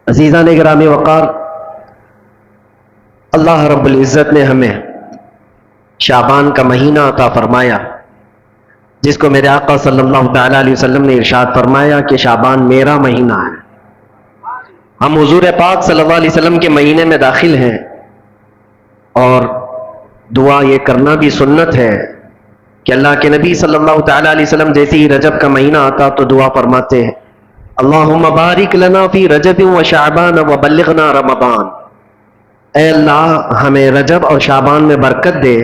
عزیزان گرامی وقار، اللہ رب العزت نے ہمیں شعبان کا مہینہ عطا فرمایا، جس کو میرے آقا صلی اللہ تعالی علیہ وسلم نے ارشاد فرمایا کہ شعبان میرا مہینہ ہے۔ ہم حضور پاک صلی اللہ علیہ وسلم کے مہینے میں داخل ہیں، اور دعا یہ کرنا بھی سنت ہے کہ اللہ کے نبی صلی اللہ تعالی علیہ وسلم جیسے ہی رجب کا مہینہ آتا تو دعا فرماتے ہیں، اللہم بارک لنا فی رجب و شعبان و بلغنا رمضان۔ اے اللہ ہمیں رجب اور شعبان میں برکت دے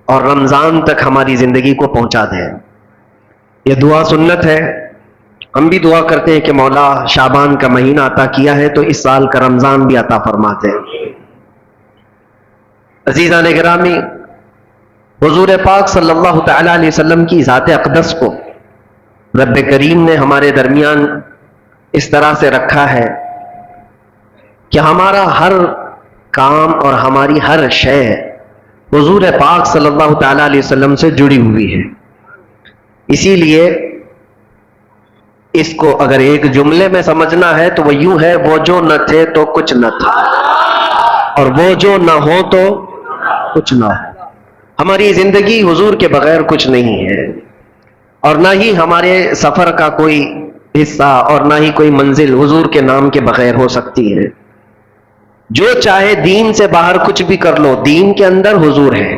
اور رمضان تک ہماری زندگی کو پہنچا دے۔ یہ دعا سنت ہے۔ ہم بھی دعا کرتے ہیں کہ مولا شعبان کا مہینہ عطا کیا ہے تو اس سال کا رمضان بھی عطا فرماتے ہیں۔ عزیزان گرامی، حضور پاک صلی اللہ تعالی علیہ وسلم کی ذات اقدس کو رب کریم نے ہمارے درمیان اس طرح سے رکھا ہے کہ ہمارا ہر کام اور ہماری ہر شے حضور پاک صلی اللہ تعالی علیہ وسلم سے جڑی ہوئی ہے۔ اسی لیے اس کو اگر ایک جملے میں سمجھنا ہے تو وہ یوں ہے، وہ جو نہ تھے تو کچھ نہ تھا، اور وہ جو نہ ہو تو کچھ نہ ہو۔ ہماری زندگی حضور کے بغیر کچھ نہیں ہے، اور نہ ہی ہمارے سفر کا کوئی حصہ اور نہ ہی کوئی منزل حضور کے نام کے بغیر ہو سکتی ہے۔ جو چاہے دین سے باہر کچھ بھی کر لو، دین کے اندر حضور ہے۔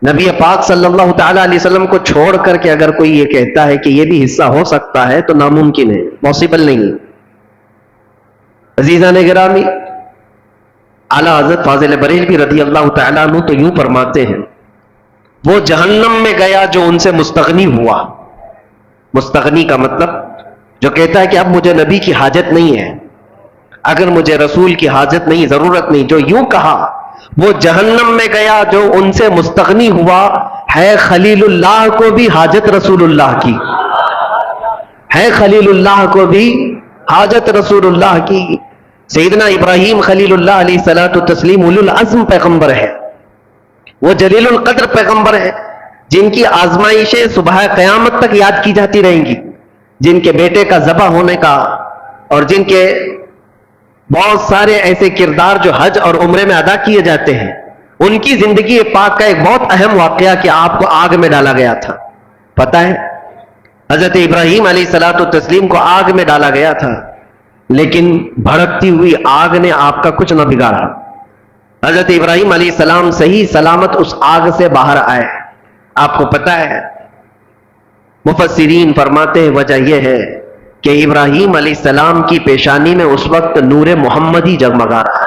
نبی پاک صلی اللہ تعالی علیہ وسلم کو چھوڑ کر کے اگر کوئی یہ کہتا ہے کہ یہ بھی حصہ ہو سکتا ہے تو ناممکن ہے، پاسبل نہیں۔ عزیزان گرامی، اعلیٰ حضرت فاضل بریلوی رضی اللہ تعالیٰ عنہ تو یوں فرماتے ہیں، وہ جہنم میں گیا جو ان سے مستغنی ہوا۔ مستغنی کا مطلب جو کہتا ہے کہ اب مجھے نبی کی حاجت نہیں ہے، اگر مجھے رسول کی حاجت نہیں، ضرورت نہیں، جو یوں کہا وہ جہنم میں گیا جو ان سے مستغنی ہوا۔ ہے خلیل اللہ کو بھی حاجت رسول اللہ کی، ہے خلیل اللہ کو بھی حاجت رسول اللہ کی۔ سیدنا ابراہیم خلیل اللہ علیہ الصلوۃ والتسلیم اولو العزم پیغمبر ہے، وہ جلیل القدر پیغمبر ہے، جن کی آزمائشیں صبح قیامت تک یاد کی جاتی رہیں گی، جن کے بیٹے کا ذبح ہونے کا، اور جن کے بہت سارے ایسے کردار جو حج اور عمرے میں ادا کیے جاتے ہیں۔ ان کی زندگی پاک کا ایک بہت اہم واقعہ کہ آپ کو آگ میں ڈالا گیا تھا، پتہ ہے؟ حضرت ابراہیم علیہ الصلوۃ والتسلیم کو آگ میں ڈالا گیا تھا، لیکن بھڑکتی ہوئی آگ نے آپ کا کچھ نہ بگاڑا۔ حضرت ابراہیم علیہ السلام صحیح سلامت اس آگ سے باہر آئے۔ آپ کو پتہ ہے، مفسرین فرماتے ہیں وجہ یہ ہے کہ ابراہیم علیہ السلام کی پیشانی میں اس وقت نور محمدی جگمگا رہا۔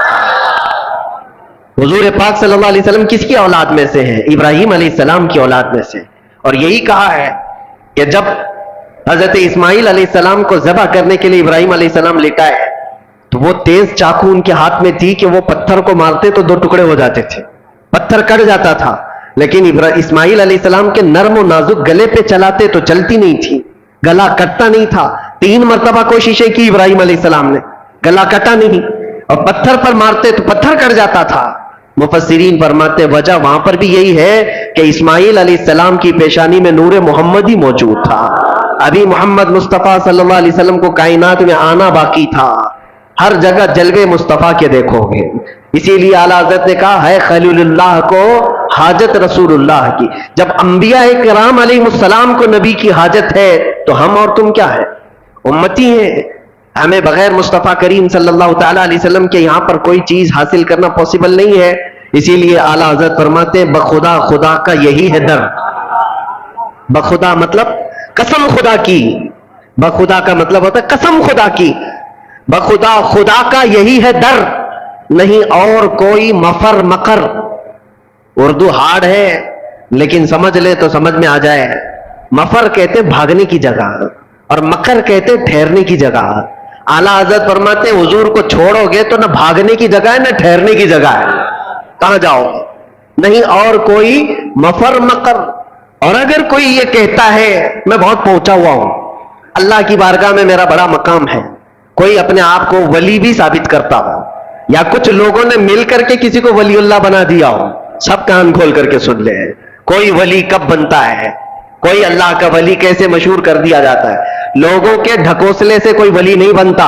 حضور پاک صلی اللہ علیہ وسلم کس کی اولاد میں سے ہیں؟ ابراہیم علیہ السلام کی اولاد میں سے، اور یہی کہا ہے کہ جب حضرت اسماعیل علیہ السلام کو ذبح کرنے کے لیے ابراہیم علیہ السلام لٹائے تو وہ تیز چاقو ان کے ہاتھ میں تھی کہ وہ پتھر کو مارتے تو 2 ٹکڑے ہو جاتے تھے، پتھر کٹ جاتا تھا، لیکن اسماعیل علیہ السلام کے نرم و نازک گلے پہ چلاتے تو چلتی نہیں تھی، گلا کٹتا نہیں تھا۔ 3 مرتبہ کوششیں کی ابراہیم علیہ السلام نے، گلا کٹا نہیں، اور پتھر پر مارتے تو پتھر کٹ جاتا تھا۔ مفسرین فرماتے وجہ وہاں پر بھی یہی ہے کہ اسماعیل علیہ السلام کی پیشانی میں نور محمدی موجود تھا، ابھی محمد مصطفیٰ صلی اللہ علیہ وسلم کو کائنات میں آنا باقی تھا۔ ہر جگہ جلوے مصطفیٰ کے دیکھو گے، اسی لیے اعلیٰ حضرت نے کہا ہے خلیل اللہ کو حاجت رسول اللہ کی۔ جب انبیاء کرام علیہ السلام کو نبی کی حاجت ہے تو ہم اور تم کیا ہے؟ امتی ہیں۔ ہمیں بغیر مصطفیٰ کریم صلی اللہ تعالی علیہ وسلم کے یہاں پر کوئی چیز حاصل کرنا پاسبل نہیں ہے۔ اسی لیے اعلیٰ حضرت فرماتے ہیں بخدا خدا کا یہی ہے در۔ بخدا مطلب قسم خدا کی، بخدا کا مطلب ہوتا ہے قسم خدا کی، بخدا خدا کا یہی ہے در، نہیں اور کوئی مفر مکر۔ اردو ہارڈ ہے لیکن سمجھ لے تو سمجھ میں آ جائے۔ مفر کہتے بھاگنے کی جگہ، اور مکر کہتے ٹھہرنے کی جگہ۔ اعلیٰ حضرت فرماتے ہیں حضور کو چھوڑو گے تو نہ بھاگنے کی جگہ ہے نہ ٹھہرنے کی جگہ ہے، کہاں جاؤ؟ نہیں اور کوئی مفر مکر۔ اور اگر کوئی یہ کہتا ہے میں بہت پہنچا ہوا ہوں، اللہ کی بارگاہ میں میرا بڑا مقام ہے، کوئی اپنے آپ کو ولی بھی ثابت کرتا ہو، یا کچھ لوگوں نے مل کر کے کسی کو ولی اللہ بنا دیا ہو، سب کان کھول کر کے سن لے، کوئی ولی کب بنتا ہے، کوئی اللہ کا ولی کیسے مشہور کر دیا جاتا ہے۔ لوگوں کے ڈھکوسلے سے کوئی ولی نہیں بنتا،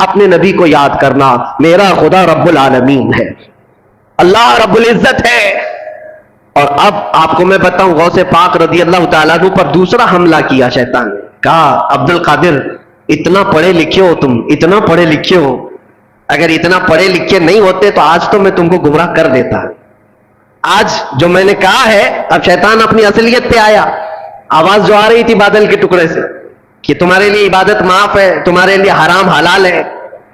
اپنے نبی کو یاد کرنا. میرا خدا رب العالمین ہے, اللہ رب العزت ہے. اور اب آپ کو میں بتاؤں, غوث پاک رضی اللہ تعالیٰ عنہ پر دوسرا حملہ کیا شیطان نے. کہا عبد القادر اتنا پڑھے لکھے ہو تم, اتنا پڑھے لکھے ہو, اگر اتنا پڑھے لکھے نہیں ہوتے تو آج تو میں تم کو گمراہ کر دیتا. آج جو میں نے کہا ہے, اب شیطان اپنی اصلیت پہ آیا. آواز جو آ رہی تھی بادل کے ٹکڑے سے کہ تمہارے لیے عبادت معاف ہے, تمہارے لیے حرام حلال ہے,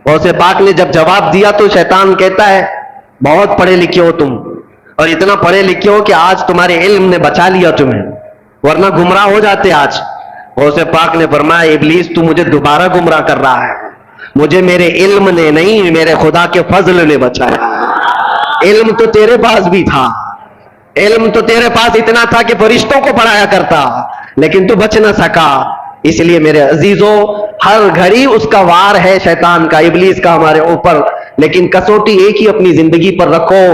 غوث پاک نے جب جواب دیا تو شیطان کہتا ہے بہت پڑھے لکھے ہو تم, اور اتنا پڑھے لکھے ہو کہ آج تمہارے علم نے بچا لیا تمہیں, ورنہ گمراہ ہو جاتے آج. غوث پاک نے فرمایا ابلیس تو مجھے دوبارہ گمراہ کر رہا ہے, مجھے میرے علم نے نہیں میرے خدا کے فضل نے بچایا. علم تو تیرے پاس بھی تھا, علم تو تیرے پاس اتنا تھا کہ فرشتوں کو پڑھایا کرتا, لیکن تو بچ نہ سکا. اس لیے میرے عزیزوں, ہر گھڑی اس کا وار ہے شیطان کا, ابلیس کا ہمارے اوپر, لیکن کسوٹی ایک ہی اپنی زندگی پر رکھو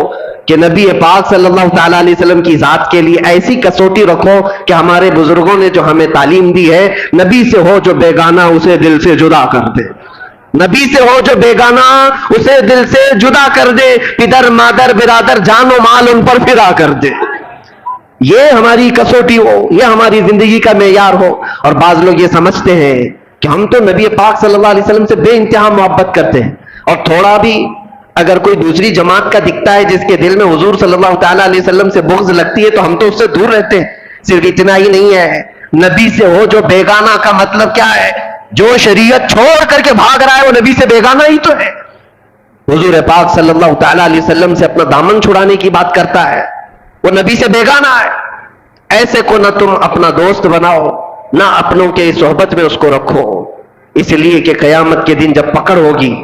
کہ نبی پاک صلی اللہ تعالیٰ علیہ وسلم کی ذات کے لیے ایسی کسوٹی رکھو کہ ہمارے بزرگوں نے جو ہمیں تعلیم دی ہے, نبی سے ہو جو بیگانہ اسے دل سے جدا کر دے, نبی سے ہو جو بیگانہ اسے دل سے جدا کر دے, پدر مادر برادر جان و مال ان پر فدا کر دے. یہ ہماری کسوٹی ہو, یہ ہماری زندگی کا معیار ہو. اور بعض لوگ یہ سمجھتے ہیں کہ ہم تو نبی پاک صلی اللہ علیہ وسلم سے بے انتہا محبت کرتے ہیں, اور تھوڑا بھی اگر کوئی دوسری جماعت کا دکھتا ہے جس کے دل میں حضور صلی اللہ تعالیٰ علیہ وسلم سے بغض لگتی ہے تو ہم تو اس سے دور رہتے ہیں. صرف اتنا ہی نہیں ہے, نبی سے ہو جو بیگانہ کا مطلب کیا ہے؟ جو شریعت چھوڑ کر کے بھاگ رہا ہے وہ نبی سے بیگانہ ہی تو ہے. حضور پاک صلی اللہ تعالیٰ علیہ وسلم سے اپنا دامن چھڑانے کی بات کرتا ہے, وہ نبی سے بیگانہ ہے. ایسے کو نہ تم اپنا دوست بناؤ, نہ اپنوں کے صحبت میں اس کو رکھو, اس لیے کہ قیامت کے دن جب پکڑ ہوگی,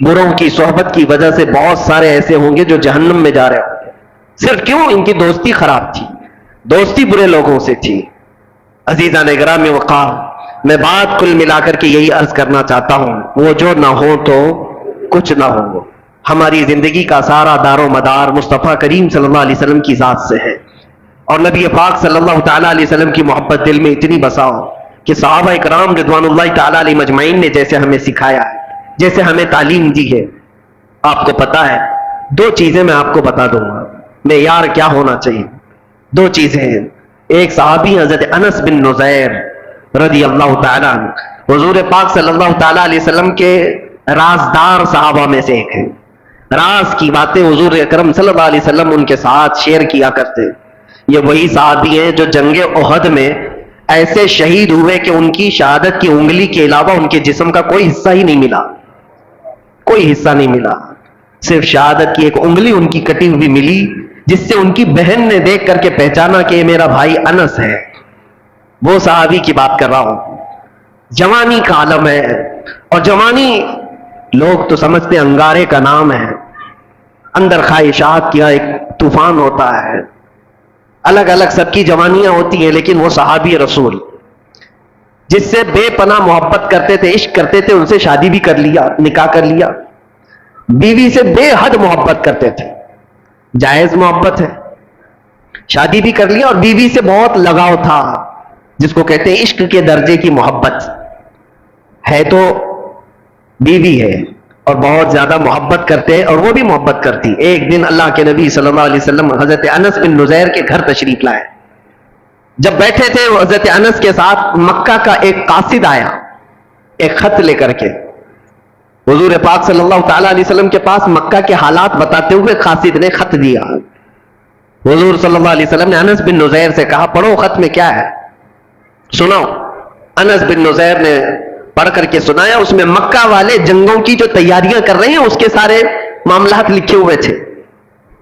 بروں کی صحبت کی وجہ سے بہت سارے ایسے ہوں گے جو جہنم میں جا رہے ہوں گے. صرف کیوں؟ ان کی دوستی خراب تھی, دوستی برے لوگوں سے تھی. عزیزان گرامی وقار, میں بات کل ملا کر کے یہی عرض کرنا چاہتا ہوں, وہ جو نہ ہو تو کچھ نہ ہو. ہماری زندگی کا سارا دار و مدار مصطفیٰ کریم صلی اللہ علیہ وسلم کی ذات سے ہے, اور نبی پاک صلی اللہ تعالیٰ علیہ وسلم کی محبت دل میں اتنی بساؤ کہ صحابہ اکرام رضوان اللہ تعالیٰ علیہ مجمعین نے جیسے ہمیں سکھایا ہے, جیسے ہمیں تعلیم دی ہے. آپ کو پتا ہے, دو چیزیں میں آپ کو بتا دوں گا معیار کیا ہونا چاہیے. دو چیزیں ہیں. ایک صحابی حضرت انس بن نزیر رضی اللہ تعالیٰ عنہ, حضور پاک صلی اللہ تعالیٰ علیہ وسلم کے رازدار صحابہ میں سے ایک ہیں. راز کی باتیں حضور اکرم صلی اللہ علیہ وسلم ان کے ساتھ شیئر کیا کرتے. یہ وہی صحابی ہیں جو جنگ احد میں ایسے شہید ہوئے کہ ان کی شہادت کی انگلی کے علاوہ ان کے جسم کا کوئی حصہ ہی نہیں ملا, کوئی حصہ نہیں ملا, صرف شہادت کی ایک انگلی ان کی کٹی ہوئی ملی, جس سے ان کی بہن نے دیکھ کر کے پہچانا کہ یہ میرا بھائی انس ہے. وہ صحابی کی بات کر رہا ہوں. جوانی کا عالم ہے, اور جوانی لوگ تو سمجھتے انگارے کا نام ہے, اندر خواہشات کیا ایک طوفان ہوتا ہے, الگ الگ سب کی جوانیاں ہوتی ہیں, لیکن وہ صحابی رسول جس سے بے پناہ محبت کرتے تھے, عشق کرتے تھے, ان سے شادی بھی کر لیا, نکاح کر لیا. بیوی سے بے حد محبت کرتے تھے, جائز محبت ہے, شادی بھی کر لیا, اور بیوی سے بہت لگاؤ تھا, جس کو کہتے ہیں عشق کے درجے کی محبت ہے. تو بیوی ہے اور بہت زیادہ محبت کرتے ہیں, اور وہ بھی محبت کرتی. ایک دن اللہ کے نبی صلی اللہ علیہ وسلم حضرت انس بن نزیر کے گھر تشریف لائے. جب بیٹھے تھے حضرت انس کے ساتھ, مکہ کا ایک قاصد آیا ایک خط لے کر کے. حضور پاک صلی اللہ تعالیٰ علیہ وسلم کے پاس مکہ کے حالات بتاتے ہوئے قاصد نے خط دیا. حضور صلی اللہ علیہ وسلم نے انس بن نزیر سے کہا پڑھو خط میں کیا ہے, سناؤ. انس بن نزیر نے پڑھ کر کے سنایا. اس میں مکہ والے جنگوں کی جو تیاریاں کر رہے ہیں اس کے سارے معاملات لکھے ہوئے تھے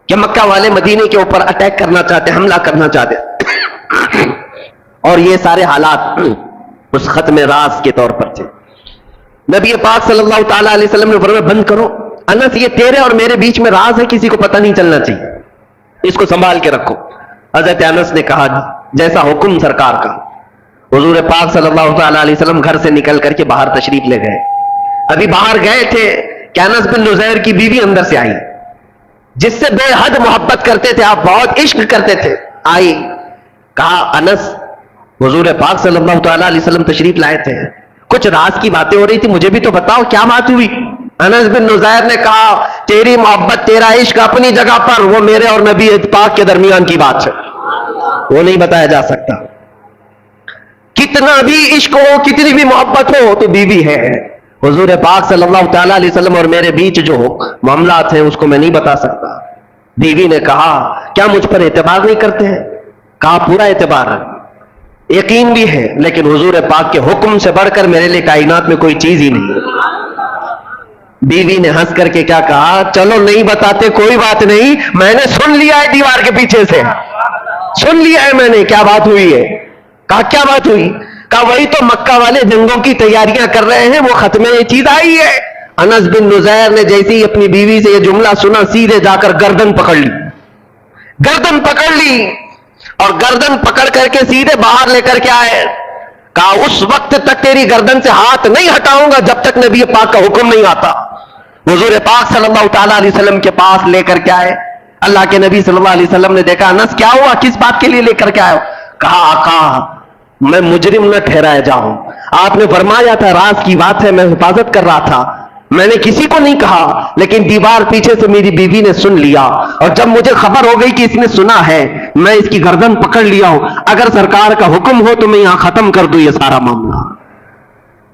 کہ مکہ والے مدینے کے اوپر اٹیک کرنا چاہتے, حملہ کرنا چاہتے, اور یہ سارے حالات اس خط میں راز کے طور پر تھے. نبی پاک صلی اللہ تعالیٰ علیہ وسلم نے فرمایا بند کرو انس, یہ تیرے اور میرے بیچ میں راز ہے, کسی کو پتہ نہیں چلنا چاہیے, اس کو سنبھال کے رکھو. حضرت انس نے کہا جیسا حکم سرکار کا. حضور پاک صلی اللہ تعالیٰ علیہ وسلم گھر سے نکل کر کے باہر تشریف لے گئے. ابھی باہر گئے تھے کہ انس بن نزیر کی بیوی اندر سے آئی, جس سے بے حد محبت کرتے تھے آپ, بہت عشق کرتے تھے. کہا انس, حضور پاک صلی اللہ تعالیٰ علیہ وسلم تشریف لائے تھے, کچھ راز کی باتیں ہو رہی تھی, مجھے بھی تو بتاؤ کیا بات ہوئی. انس بن نزیر نے کہا تیری محبت تیرا عشق اپنی جگہ پر, وہ میرے اور نبی پاک کے درمیان کی بات ہے, وہ نہیں بتایا جا سکتا. کتنا بھی عشق ہو, کتنی بھی محبت ہو, تو بیوی ہے. حضور پاک صلی اللہ تعالیٰ علیہ وسلم اور میرے بیچ جو معاملات ہیں اس کو میں نہیں بتا سکتا. بیوی نے کہا کیا مجھ پر اعتبار نہیں کرتے ہیں؟ کہا پورا اعتبار ہے, یقین بھی ہے, لیکن حضور پاک کے حکم سے بڑھ کر میرے لیے کائنات میں کوئی چیز ہی نہیں. بیوی نے ہنس کر کے کیا کہا, چلو نہیں بتاتے کوئی بات نہیں, میں نے سن لیا ہے دیوار کے پیچھے سے, سن لیا ہے میں نے کیا بات ہوئی ہے. کہا کیا بات ہوئی؟ کہا وہی تو مکہ والے جنگوں کی تیاریاں کر رہے ہیں, وہ ختم یہ چیز آئی ہے. انس بن نزیر نے جیسے ہی اپنی بیوی سے یہ جملہ سنا, سیدھے جا کر گردن پکڑ لی, گردن پکڑ لی, اور گردن پکڑ کر کے سیدھے باہر لے کر کے آئے. کہا اس وقت تک تیری گردن سے ہاتھ نہیں ہٹاؤں گا جب تک نبی پاک کا حکم نہیں آتا. حضور پاک صلی اللہ تعالیٰ علیہ وسلم کے پاس لے کر کے آئے. اللہ کے نبی صلی اللہ علیہ وسلم نے دیکھا, انس کیا ہوا, کس بات کے لیے لے کر کے آئے؟ کہا آقا میں مجرم نہ ٹھہرایا جاؤں, آپ نے فرمایا تھا راز کی بات ہے, میں حفاظت کر رہا تھا, میں نے کسی کو نہیں کہا, لیکن دیوار پیچھے سے میری بیوی نے سن لیا, اور جب مجھے خبر ہو گئی کہ اس نے سنا ہے, میں اس کی گردن پکڑ لیا ہوں. اگر سرکار کا حکم ہو تو میں یہاں ختم کر دوں یہ سارا معاملہ,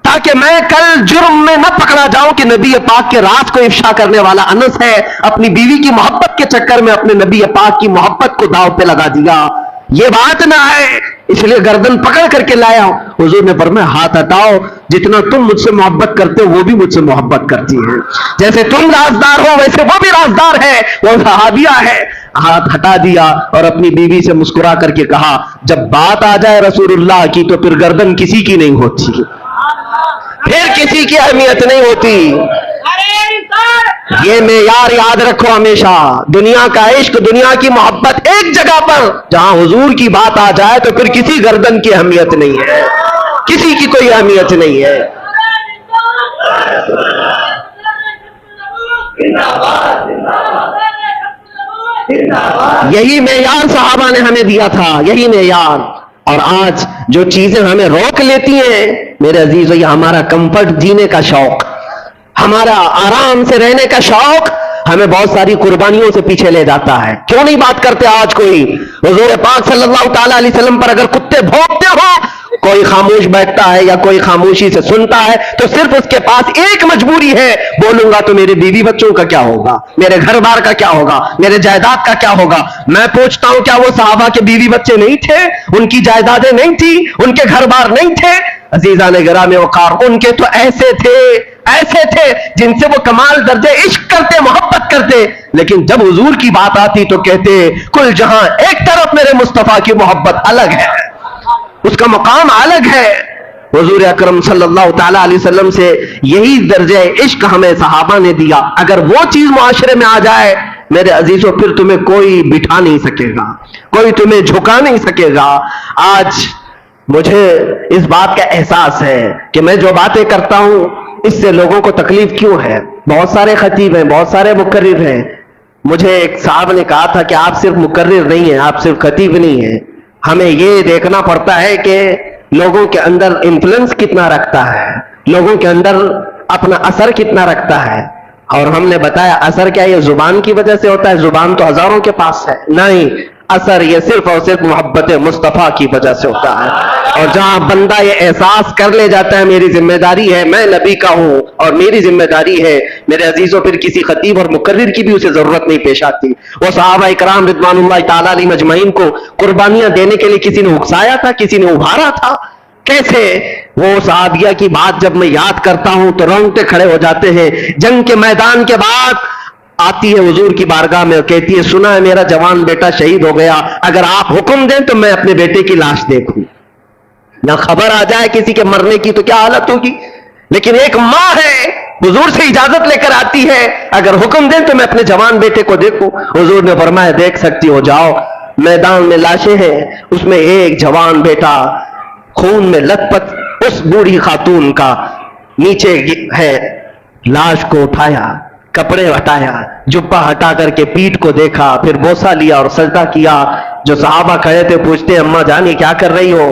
تاکہ میں کل جرم میں نہ پکڑا جاؤں کہ نبی پاک کے راز کو افشا کرنے والا انس ہے, اپنی بیوی کی محبت کے چکر میں اپنے نبی پاک کی محبت کو داؤ پہ لگا دیا, یہ بات نہ ہے, اس لیے گردن پکڑ کر کے لایا ہوں. حضور نے فرمایا ہاتھ ہٹاؤ, جتنا تم مجھ سے محبت کرتے ہو وہ بھی مجھ سے محبت کرتی ہے, جیسے تم رازدار ہو ویسے وہ بھی رازدار ہے, وہ صحابیہ ہے. ہاتھ ہٹا دیا اور اپنی بیوی سے مسکرا کر کے کہا جب بات آ جائے رسول اللہ کی تو پھر گردن کسی کی نہیں ہوتی, پھر کسی کی اہمیت نہیں ہوتی. یہ معیار یاد رکھو ہمیشہ, دنیا کا عشق, دنیا کی محبت ایک جگہ پر, جہاں حضور کی بات آ جائے تو پھر کسی گردن کی اہمیت نہیں ہے, کسی کی کوئی اہمیت نہیں ہے. یہی معیار صحابہ نے ہمیں دیا تھا, یہی معیار. اور آج جو چیزیں ہمیں روک لیتی ہیں میرے عزیزو, یہ ہمارا کمفرٹ جینے کا شوق, ہمارا آرام سے رہنے کا شوق ہمیں بہت ساری قربانیوں سے پیچھے لے جاتا ہے. کیوں نہیں بات کرتے آج کوئی؟ حضور پاک صلی اللہ تعالیٰ علیہ وسلم پر اگر کتے بھونکتے ہو, کوئی خاموش بیٹھتا ہے یا کوئی خاموشی سے سنتا ہے تو صرف اس کے پاس ایک مجبوری ہے, بولوں گا تو میرے بیوی بچوں کا کیا ہوگا, میرے گھر بار کا کیا ہوگا, میرے جائیداد کا کیا ہوگا. میں پوچھتا ہوں کیا وہ صحابہ کے بیوی بچے نہیں تھے, ان کی جائیدادیں نہیں تھی, ان کے گھر بار نہیں تھے؟ عزیزان گرامی وقار, ان کے تو ایسے تھے, ایسے تھے جن سے وہ کمال درجے عشق کرتے, محبت کرتے, لیکن جب حضور کی بات آتی تو کہتے کل جہاں ایک طرف, میرے مصطفیٰ کی محبت الگ ہے, اس کا مقام الگ ہے. حضور اکرم صلی اللہ تعالیٰ علیہ وسلم سے یہی درجہ عشق ہمیں صحابہ نے دیا. اگر وہ چیز معاشرے میں آ جائے میرے عزیزو, پھر تمہیں کوئی بٹھا نہیں سکے گا, کوئی تمہیں جھکا نہیں سکے گا. آج مجھے اس بات کا احساس ہے کہ میں جو باتیں کرتا ہوں اس سے لوگوں کو تکلیف کیوں ہے. بہت سارے خطیب ہیں, بہت سارے مقرر ہیں. مجھے ایک صاحب نے کہا تھا کہ آپ صرف مقرر نہیں ہیں, آپ صرف خطیب نہیں ہیں, ہمیں یہ دیکھنا پڑتا ہے کہ لوگوں کے اندر انفلوئنس کتنا رکھتا ہے, لوگوں کے اندر اپنا اثر کتنا رکھتا ہے. اور ہم نے بتایا اثر کیا یہ زبان کی وجہ سے ہوتا ہے؟ زبان تو ہزاروں کے پاس ہے, نہیں, اثر یہ صرف اور صرف محبت مصطفیٰ کی وجہ سے ہوتا ہے. اور جہاں بندہ یہ احساس کر لے جاتا ہے میری ذمہ داری ہے, میں نبی کا ہوں اور میری ذمہ داری ہے, میرے عزیزوں, پھر کسی خطیب اور مقرر کی بھی اسے ضرورت نہیں پیش آتی. وہ صحابہ اکرام رضوان اللہ تعالیٰ علیہ مجمعین کو قربانیاں دینے کے لیے کسی نے اکسایا تھا, کسی نے ابھارا تھا. کیسے وہ صحابیہ کی بات جب میں یاد کرتا ہوں تو رونگٹے کھڑے ہو جاتے ہیں. جنگ کے میدان کے بعد آتی ہے حضور کی بارگاہ میں اور کہتی ہے سنا ہے میرا جوان بیٹا شہید ہو گیا, اگر آپ حکم دیں تو میں اپنے بیٹے کی لاش دیکھوں. نہ خبر آ جائے کسی کے مرنے کی تو کیا حالت ہوگی, لیکن ایک ماں ہے حضور سے اجازت لے کر آتی ہے, اگر حکم دیں تو میں اپنے جوان بیٹے کو دیکھوں. حضور نے فرمایا دیکھ سکتی ہو, جاؤ. میدان میں لاشیں ہیں, اس میں ایک جوان بیٹا خون میں لت پت, اس بوڑھی خاتون کا نیچے ہے, لاش کو اٹھایا, کپڑے ہٹایا, جبہ ہٹا کر کے پیٹھ کو دیکھا, پھر بوسہ لیا اور سجدہ کیا. جو صحابہ کھڑے تھے پوچھتے اماں جان یہ کیا کر رہی ہو؟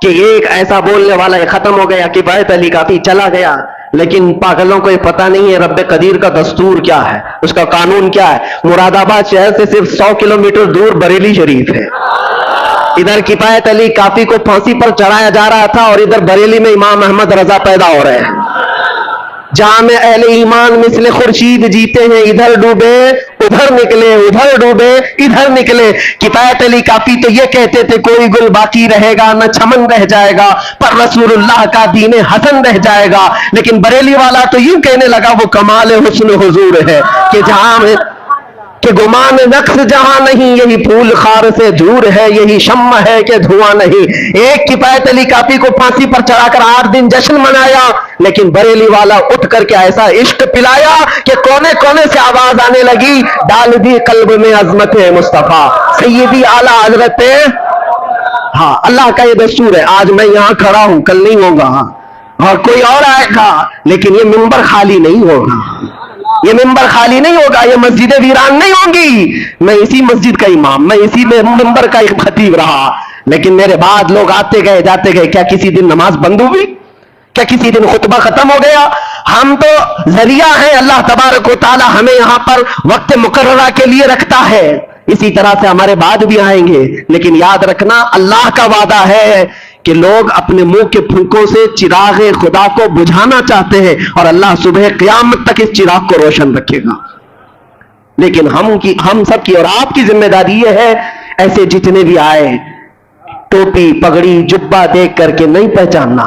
کہ ایک ایسا بولنے والا ہے ختم ہو گیا، کفایت علی کافی چلا گیا، لیکن پاگلوں کو یہ پتہ نہیں ہے رب قدیر کا دستور کیا ہے، اس کا قانون کیا ہے۔ مراد آباد شہر سے صرف 100 کلومیٹر دور بریلی شریف ہے، ادھر کفایت علی کافی کو پھانسی پر چڑھایا جا رہا تھا اور ادھر بریلی میں امام احمد رضا پیدا ہو رہے ہیں۔ جہاں میں اہل ایمان مثل خورشید جیتے ہیں، ادھر ڈوبے ادھر نکلے، ادھر ڈوبے ادھر نکلے۔ کفایت علی کافی تو یہ کہتے تھے کوئی گل باقی رہے گا نہ چمن رہ جائے گا، پر رسول اللہ کا دین حسن رہ جائے گا۔ لیکن بریلی والا تو یوں کہنے لگا وہ کمال حسن حضور ہے کہ جہاں میں کہ گمان نقص جہاں نہیں، یہی پھول خار سے دور ہے، یہی شمع ہے کہ دھواں نہیں۔ ایک کفایت علی کافی کو پھانسی پر چڑھا کر 8 دن جشن منایا، لیکن بریلی والا اٹھ کر کے ایسا عشق پلایا کہ کونے کونے سے آواز آنے لگی، ڈال دی قلب میں عظمت مصطفیٰ سیدی اعلیٰ حضرت۔ ہاں، اللہ کا یہ دستور ہے۔ آج میں یہاں کھڑا ہوں، کل نہیں ہوگا، اور کوئی اور آئے گا، لیکن یہ منبر خالی نہیں ہوگا، یہ منبر خالی نہیں ہوگا، یہ مسجد ویران نہیں ہوگی۔ میں اسی مسجد کا امام، میں اسی منبر کا ایک خطیب رہا، لیکن میرے بعد لوگ آتے گئے جاتے گئے۔ کیا کسی دن نماز بند ہوئی؟ کیا کسی دن خطبہ ختم ہو گیا؟ ہم تو ذریعہ ہیں، اللہ تبارک و تعالی ہمیں یہاں پر وقت مقررہ کے لیے رکھتا ہے، اسی طرح سے ہمارے بعد بھی آئیں گے۔ لیکن یاد رکھنا اللہ کا وعدہ ہے کہ لوگ اپنے منہ کے پھنکوں سے چراغ خدا کو بجھانا چاہتے ہیں، اور اللہ صبح قیامت تک اس چراغ کو روشن رکھے گا۔ لیکن ہم سب کی اور آپ کی ذمہ داری یہ ہے، ایسے جتنے بھی آئے ٹوپی پگڑی جبہ دیکھ کر کے نہیں پہچاننا،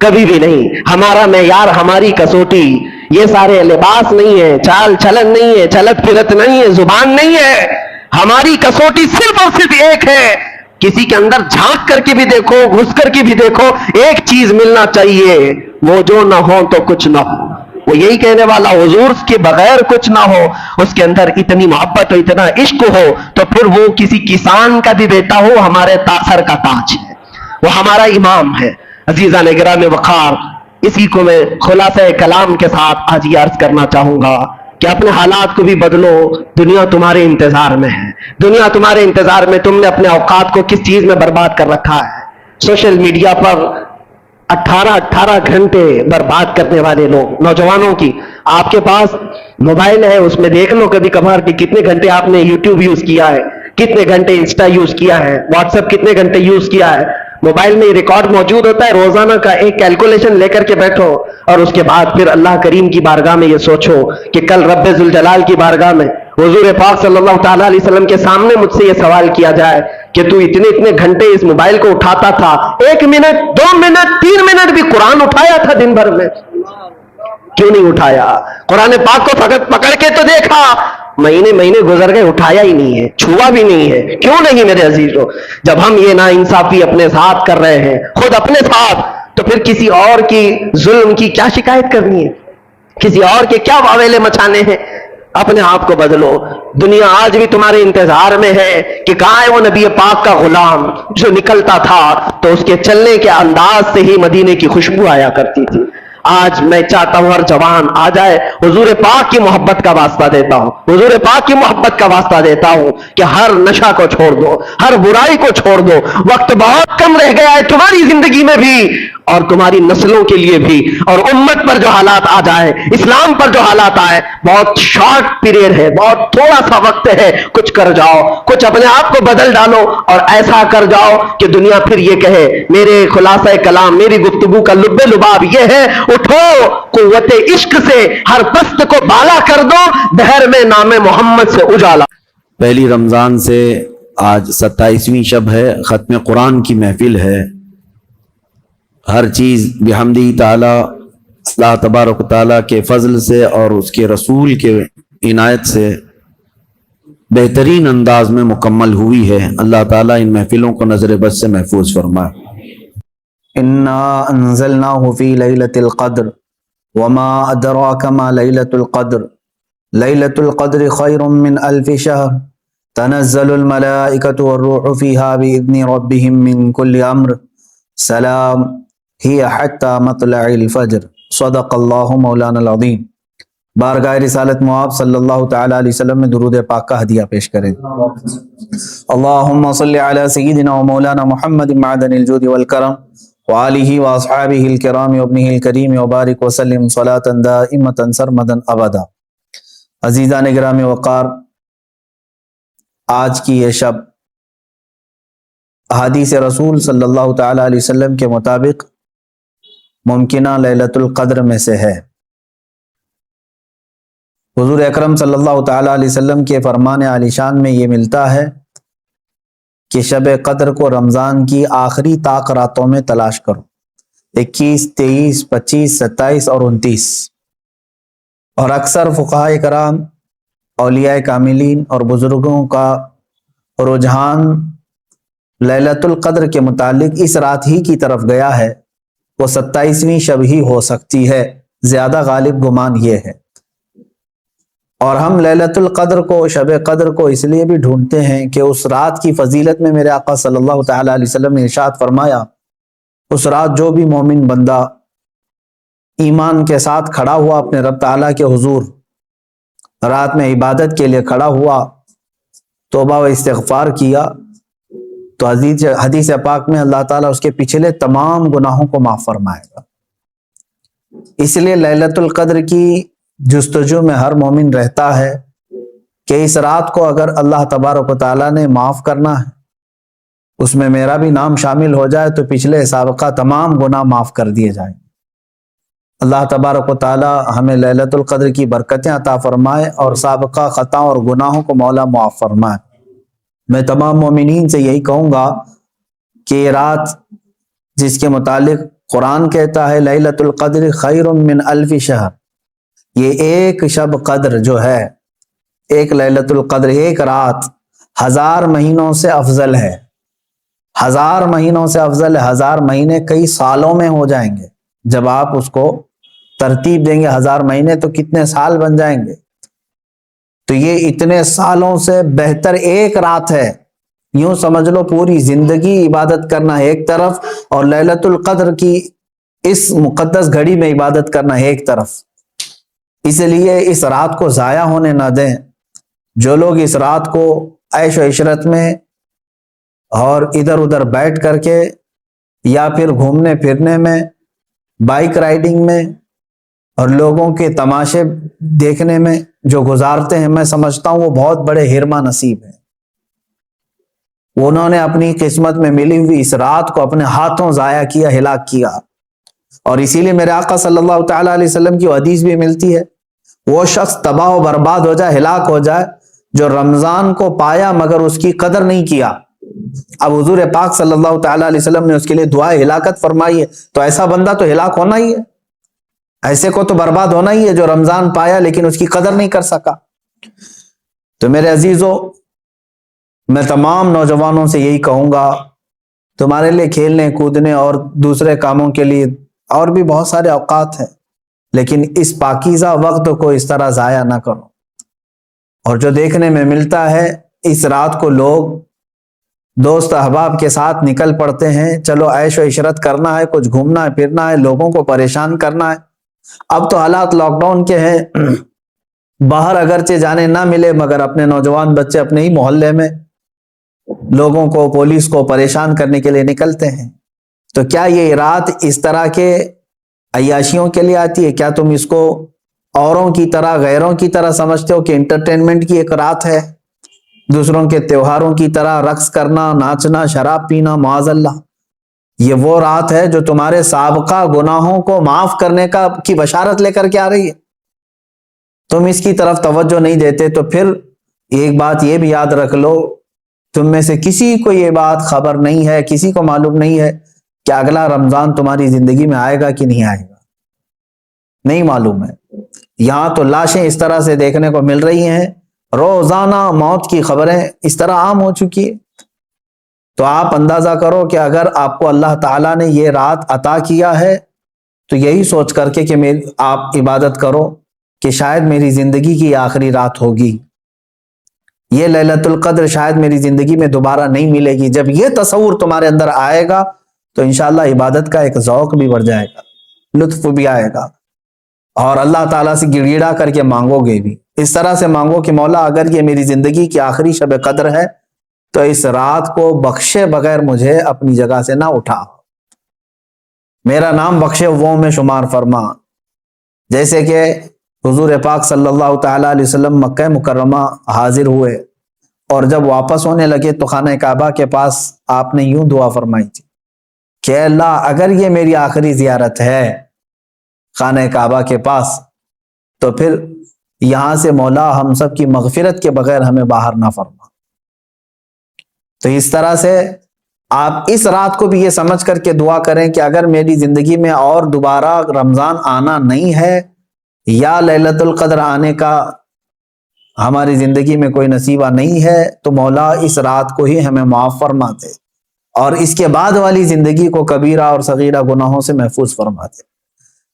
کبھی بھی نہیں۔ ہمارا معیار، ہماری کسوٹی یہ سارے لباس نہیں ہے، چال چلن نہیں ہے، چلت پھرت نہیں ہے، زبان نہیں ہے۔ ہماری کسوٹی صرف اور صرف ایک ہے، کسی کے اندر جھانک کر کے بھی دیکھو، گھس کر کے بھی دیکھو، ایک چیز ملنا چاہیے، وہ جو نہ ہو تو کچھ نہ ہو۔ وہ یہی کہنے والا حضور کے بغیر کچھ نہ ہو، اس کے اندر اتنی محبت اور اتنا عشق ہو تو پھر وہ کسی کسان کا بھی بیٹا ہو، ہمارے سر کا تاج ہے، وہ ہمارا امام ہے۔ عزیزان گرامی وقار، اسی کو میں خلاصہ کلام کے ساتھ آج یہ عرض کرنا چاہوں گا کہ اپنے حالات کو بھی بدلو، دنیا تمہارے انتظار میں ہے، دنیا تمہارے انتظار میں۔ تم نے اپنے اوقات کو کس چیز میں برباد کر رکھا ہے؟ سوشل میڈیا پر 18 گھنٹے برباد کرنے والے لوگ، نوجوانوں کی، آپ کے پاس موبائل ہے، اس میں دیکھ لو کبھی کبھار کہ کتنے گھنٹے آپ نے یوٹیوب یوز کیا ہے، کتنے گھنٹے انسٹا یوز کیا ہے، واٹس ایپ کتنے گھنٹے یوز کیا ہے۔ موبائل میں ریکارڈ موجود ہوتا ہے، روزانہ کا ایک کیلکولیشن لے کر کے بیٹھو، اور اس کے بعد پھر اللہ کریم کی بارگاہ میں یہ سوچو کہ کل رب ذوالجلال کی بارگاہ میں حضور پاک صلی اللہ تعالیٰ علیہ وسلم کے سامنے مجھ سے یہ سوال کیا جائے کہ تو اتنے گھنٹے اس موبائل کو اٹھاتا تھا، 1 منٹ 2 منٹ 3 منٹ بھی قرآن اٹھایا تھا دن بھر میں؟ کیوں نہیں اٹھایا؟ قرآن پاک کو فقط پکڑ کے تو دیکھا، مہینے گزر گئے، اٹھایا ہی نہیں ہے، چھوا بھی نہیں ہے۔ کیوں نہیں میرے عزیزوں؟ جب ہم یہ ناانصافی اپنے ساتھ کر رہے ہیں، خود اپنے ساتھ، تو پھر کسی اور کی ظلم کی کیا شکایت کرنی ہے؟ کسی اور کے کیا واویلے مچانے ہیں؟ اپنے آپ کو بدلو۔ دنیا آج بھی تمہارے انتظار میں ہے کہ کہاں ہے وہ نبی پاک کا غلام جو نکلتا تھا تو اس کے چلنے کے انداز سے ہی مدینے کی خوشبو آیا کرتی تھی۔ آج میں چاہتا ہوں ہر جوان آ جائے، حضور پاک کی محبت کا واسطہ دیتا ہوں، حضور پاک کی محبت کا واسطہ دیتا ہوں کہ ہر نشہ کو چھوڑ دو، ہر برائی کو چھوڑ دو۔ وقت بہت کم رہ گیا ہے تمہاری زندگی میں بھی اور تمہاری نسلوں کے لیے بھی، اور امت پر جو حالات آ جائے، اسلام پر جو حالات آئے، بہت شارٹ پیریڈ ہے، بہت تھوڑا سا وقت ہے، کچھ کر جاؤ، کچھ اپنے آپ کو بدل ڈالو، اور ایسا کر جاؤ کہ دنیا پھر یہ کہے۔ میرے خلاصہ کلام، میری گفتگو کا لب لباب یہ ہے، اٹھو قوت عشق سے ہر پست کو بالا کر دو، دہر میں نام محمد سے اجالا۔ پہلی رمضان سے آج 27ویں شب ہے، ختم قرآن کی محفل ہے۔ ہر چیز بحمدہ تعالی، اللہ تبارک و تعالیٰ کے فضل سے اور اس کے رسول کے عنایت سے بہترین انداز میں مکمل ہوئی ہے۔ اللہ تعالیٰ ان محفلوں کو نظر بد سے محفوظ فرمائے۔ انا انزلناه فی لیلۃ القدر وما ادراک ما لیلۃ القدر لیلۃ القدر خیر من الف شہر تنزل الملائکۃ والروح فیہا باذن ربہم من کل امر سلام ہی حتی مطلع الفجر۔ صدق اللہ مولانا العظیم۔ بارگاہ رسالت مآب صلی اللہ تعالی علیہ وسلم میں درود پاک کا ہدیہ پیش کریں۔ اللهم صل على سيدنا ومولانا محمد معدن الجود والكرم وآله وأصحابه الكرام وابنه الكريم وبارك وسلم صلاة دائمة سرمدا أبدا۔ عزیزان گرامی وقار، آج کی یہ شب احادیث رسول صلی اللہ تعالی علیہ وسلم کے مطابق ممکنہ لیلۃ القدر میں سے ہے۔ حضور اکرم صلی اللہ تعالی علیہ وسلم کے فرمان عالی شان میں یہ ملتا ہے کہ شب قدر کو رمضان کی آخری طاق راتوں میں تلاش کرو، 21، 23، 25، 27 اور 29۔ اور اکثر فقہائے کرام، اولیاء کاملین اور بزرگوں کا رجحان لیلۃ القدر کے متعلق اس رات ہی کی طرف گیا ہے، وہ 27ویں شب ہی ہو سکتی ہے، زیادہ غالب گمان یہ ہے۔ اور ہم لیلۃ القدر کو، شب قدر کو اس لیے بھی ڈھونڈتے ہیں کہ اس رات کی فضیلت میں میرے آقا صلی اللہ تعالی علیہ وسلم نے ارشاد فرمایا، اس رات جو بھی مومن بندہ ایمان کے ساتھ کھڑا ہوا اپنے رب تعالیٰ کے حضور، رات میں عبادت کے لیے کھڑا ہوا، توبہ و استغفار کیا، تو حدیث پاک میں اللہ تعالیٰ اس کے پچھلے تمام گناہوں کو معاف فرمائے گا۔ اس لیے لیلۃ القدر کی جستجو میں ہر مومن رہتا ہے کہ اس رات کو اگر اللہ تبارک و تعالیٰ نے معاف کرنا ہے، اس میں میرا بھی نام شامل ہو جائے تو پچھلے سابقہ تمام گناہ معاف کر دیے جائیں۔ اللہ تبارک و تعالیٰ ہمیں لیلۃ القدر کی برکتیں عطا فرمائے اور سابقہ خطاؤں اور گناہوں کو مولا معاف فرمائے۔ میں تمام مومنین سے یہی کہوں گا کہ یہ رات جس کے متعلق قرآن کہتا ہے لیلۃ القدر خیر من الف شہر، یہ ایک شب قدر جو ہے، ایک لیلۃ القدر، ایک رات 1000 مہینوں سے افضل ہے۔ 1000 مہینوں سے افضل ہے۔ 1000 مہینے کئی سالوں میں ہو جائیں گے جب آپ اس کو ترتیب دیں گے۔ 1000 مہینے تو کتنے سال بن جائیں گے، تو یہ اتنے سالوں سے بہتر ایک رات ہے۔ یوں سمجھ لو پوری زندگی عبادت کرنا ہے ایک طرف، اور لیلۃ القدر کی اس مقدس گھڑی میں عبادت کرنا ہے ایک طرف۔ اس لیے اس رات کو ضائع ہونے نہ دیں۔ جو لوگ اس رات کو عیش و عشرت میں اور ادھر ادھر بیٹھ کر کے یا پھر گھومنے پھرنے میں، بائک رائڈنگ میں اور لوگوں کے تماشے دیکھنے میں جو گزارتے ہیں، میں سمجھتا ہوں وہ بہت بڑے حرمہ نصیب ہیں۔ انہوں نے اپنی قسمت میں ملی ہوئی اس رات کو اپنے ہاتھوں ضائع کیا، ہلاک کیا۔ اور اسی لیے میرے آقا صلی اللہ تعالی علیہ وسلم کی حدیث بھی ملتی ہے، وہ شخص تباہ و برباد ہو جائے، ہلاک ہو جائے جو رمضان کو پایا مگر اس کی قدر نہیں کیا۔ اب حضور پاک صلی اللہ تعالی علیہ وسلم نے اس کے لیے دعائے ہلاکت فرمائی ہے، تو ایسا بندہ تو ہلاک ہونا ہی ہے، ایسے کو تو برباد ہونا ہی ہے جو رمضان پایا لیکن اس کی قدر نہیں کر سکا۔ تو میرے عزیزوں، میں تمام نوجوانوں سے یہی کہوں گا، تمہارے لیے کھیلنے کودنے اور دوسرے کاموں کے لیے اور بھی بہت سارے اوقات ہیں، لیکن اس پاکیزہ وقت کو اس طرح ضائع نہ کرو۔ اور جو دیکھنے میں ملتا ہے، اس رات کو لوگ دوست احباب کے ساتھ نکل پڑتے ہیں، چلو عیش و عشرت کرنا ہے، کچھ گھومنا ہے پھرنا ہے، لوگوں کو پریشان کرنا ہے۔ اب تو حالات لاک ڈاؤن کے ہیں، باہر اگرچہ جانے نہ ملے مگر اپنے نوجوان بچے اپنے ہی محلے میں لوگوں کو، پولیس کو پریشان کرنے کے لیے نکلتے ہیں۔ تو کیا یہ رات اس طرح کے عیاشیوں کے لیے آتی ہے؟ کیا تم اس کو اوروں کی طرح، غیروں کی طرح سمجھتے ہو کہ انٹرٹینمنٹ کی ایک رات ہے، دوسروں کے تہواروں کی طرح رقص کرنا، ناچنا، شراب پینا، معاذ اللہ؟ یہ وہ رات ہے جو تمہارے سابقہ گناہوں کو معاف کرنے کی بشارت لے کر کے آ رہی ہے۔ تم اس کی طرف توجہ نہیں دیتے، تو پھر ایک بات یہ بھی یاد رکھ لو، تم میں سے کسی کو یہ بات خبر نہیں ہے، کسی کو معلوم نہیں ہے کہ اگلا رمضان تمہاری زندگی میں آئے گا کہ نہیں آئے گا، نہیں معلوم ہے۔ یہاں تو لاشیں اس طرح سے دیکھنے کو مل رہی ہیں، روزانہ موت کی خبریں اس طرح عام ہو چکی ہے۔ تو آپ اندازہ کرو کہ اگر آپ کو اللہ تعالیٰ نے یہ رات عطا کیا ہے تو یہی سوچ کر کے کہ آپ عبادت کرو کہ شاید میری زندگی کی آخری رات ہوگی، یہ لیلۃ القدر شاید میری زندگی میں دوبارہ نہیں ملے گی۔ جب یہ تصور تمہارے اندر آئے گا تو انشاءاللہ عبادت کا ایک ذوق بھی بڑھ جائے گا، لطف بھی آئے گا، اور اللہ تعالیٰ سے گڑ گڑا کر کے مانگو گے بھی۔ اس طرح سے مانگو کہ مولا اگر یہ میری زندگی کی آخری شب قدر ہے تو اس رات کو بخشے بغیر مجھے اپنی جگہ سے نہ اٹھا، میرا نام بخشے وہ میں شمار فرما۔ جیسے کہ حضور پاک صلی اللہ تعالیٰ علیہ وسلم مکہ مکرمہ حاضر ہوئے اور جب واپس ہونے لگے تو خانہ کعبہ کے پاس آپ نے یوں دعا فرمائی تھی کہ اے اللہ اگر یہ میری آخری زیارت ہے خانہ کعبہ کے پاس تو پھر یہاں سے مولا ہم سب کی مغفرت کے بغیر ہمیں باہر نہ فرما۔ تو اس طرح سے آپ اس رات کو بھی یہ سمجھ کر کے دعا کریں کہ اگر میری زندگی میں اور دوبارہ رمضان آنا نہیں ہے یا لیلۃ القدر آنے کا ہماری زندگی میں کوئی نصیبہ نہیں ہے تو مولا اس رات کو ہی ہمیں معاف فرما دے اور اس کے بعد والی زندگی کو کبیرہ اور صغیرہ گناہوں سے محفوظ فرما دے۔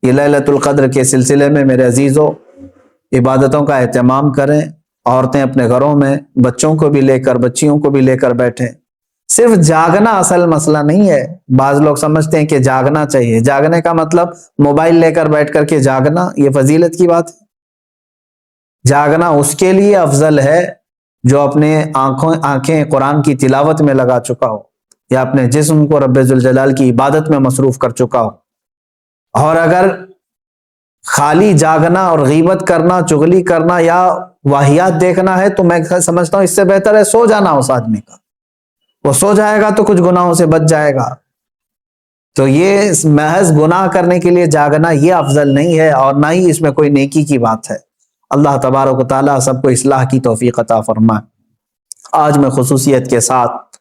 یہ لیلۃ القدر کے سلسلے میں میرے عزیزوں عبادتوں کا اہتمام کریں، عورتیں اپنے گھروں میں بچوں کو بھی لے کر بچیوں کو بھی لے کر بیٹھیں۔ صرف جاگنا اصل مسئلہ نہیں ہے، بعض لوگ سمجھتے ہیں کہ جاگنا چاہیے، جاگنے کا مطلب موبائل لے کر بیٹھ کر کے جاگنا، یہ فضیلت کی بات ہے۔ جاگنا اس کے لیے افضل ہے جو اپنے آنکھیں قرآن کی تلاوت میں لگا چکا ہو یا اپنے جسم کو رب ذوالجلال کی عبادت میں مصروف کر چکا ہو۔ اور اگر خالی جاگنا اور غیبت کرنا، چغلی کرنا یا واہیات دیکھنا ہے تو میں سمجھتا ہوں اس سے بہتر ہے سو جانا اس آدمی کا، وہ سو جائے گا تو کچھ گناہوں سے بچ جائے گا۔ تو یہ محض گناہ کرنے کے لیے جاگنا یہ افضل نہیں ہے اور نہ ہی اس میں کوئی نیکی کی بات ہے۔ اللہ تبارک و تعالیٰ سب کو اصلاح کی توفیق عطا فرمائے۔ آج میں خصوصیت کے ساتھ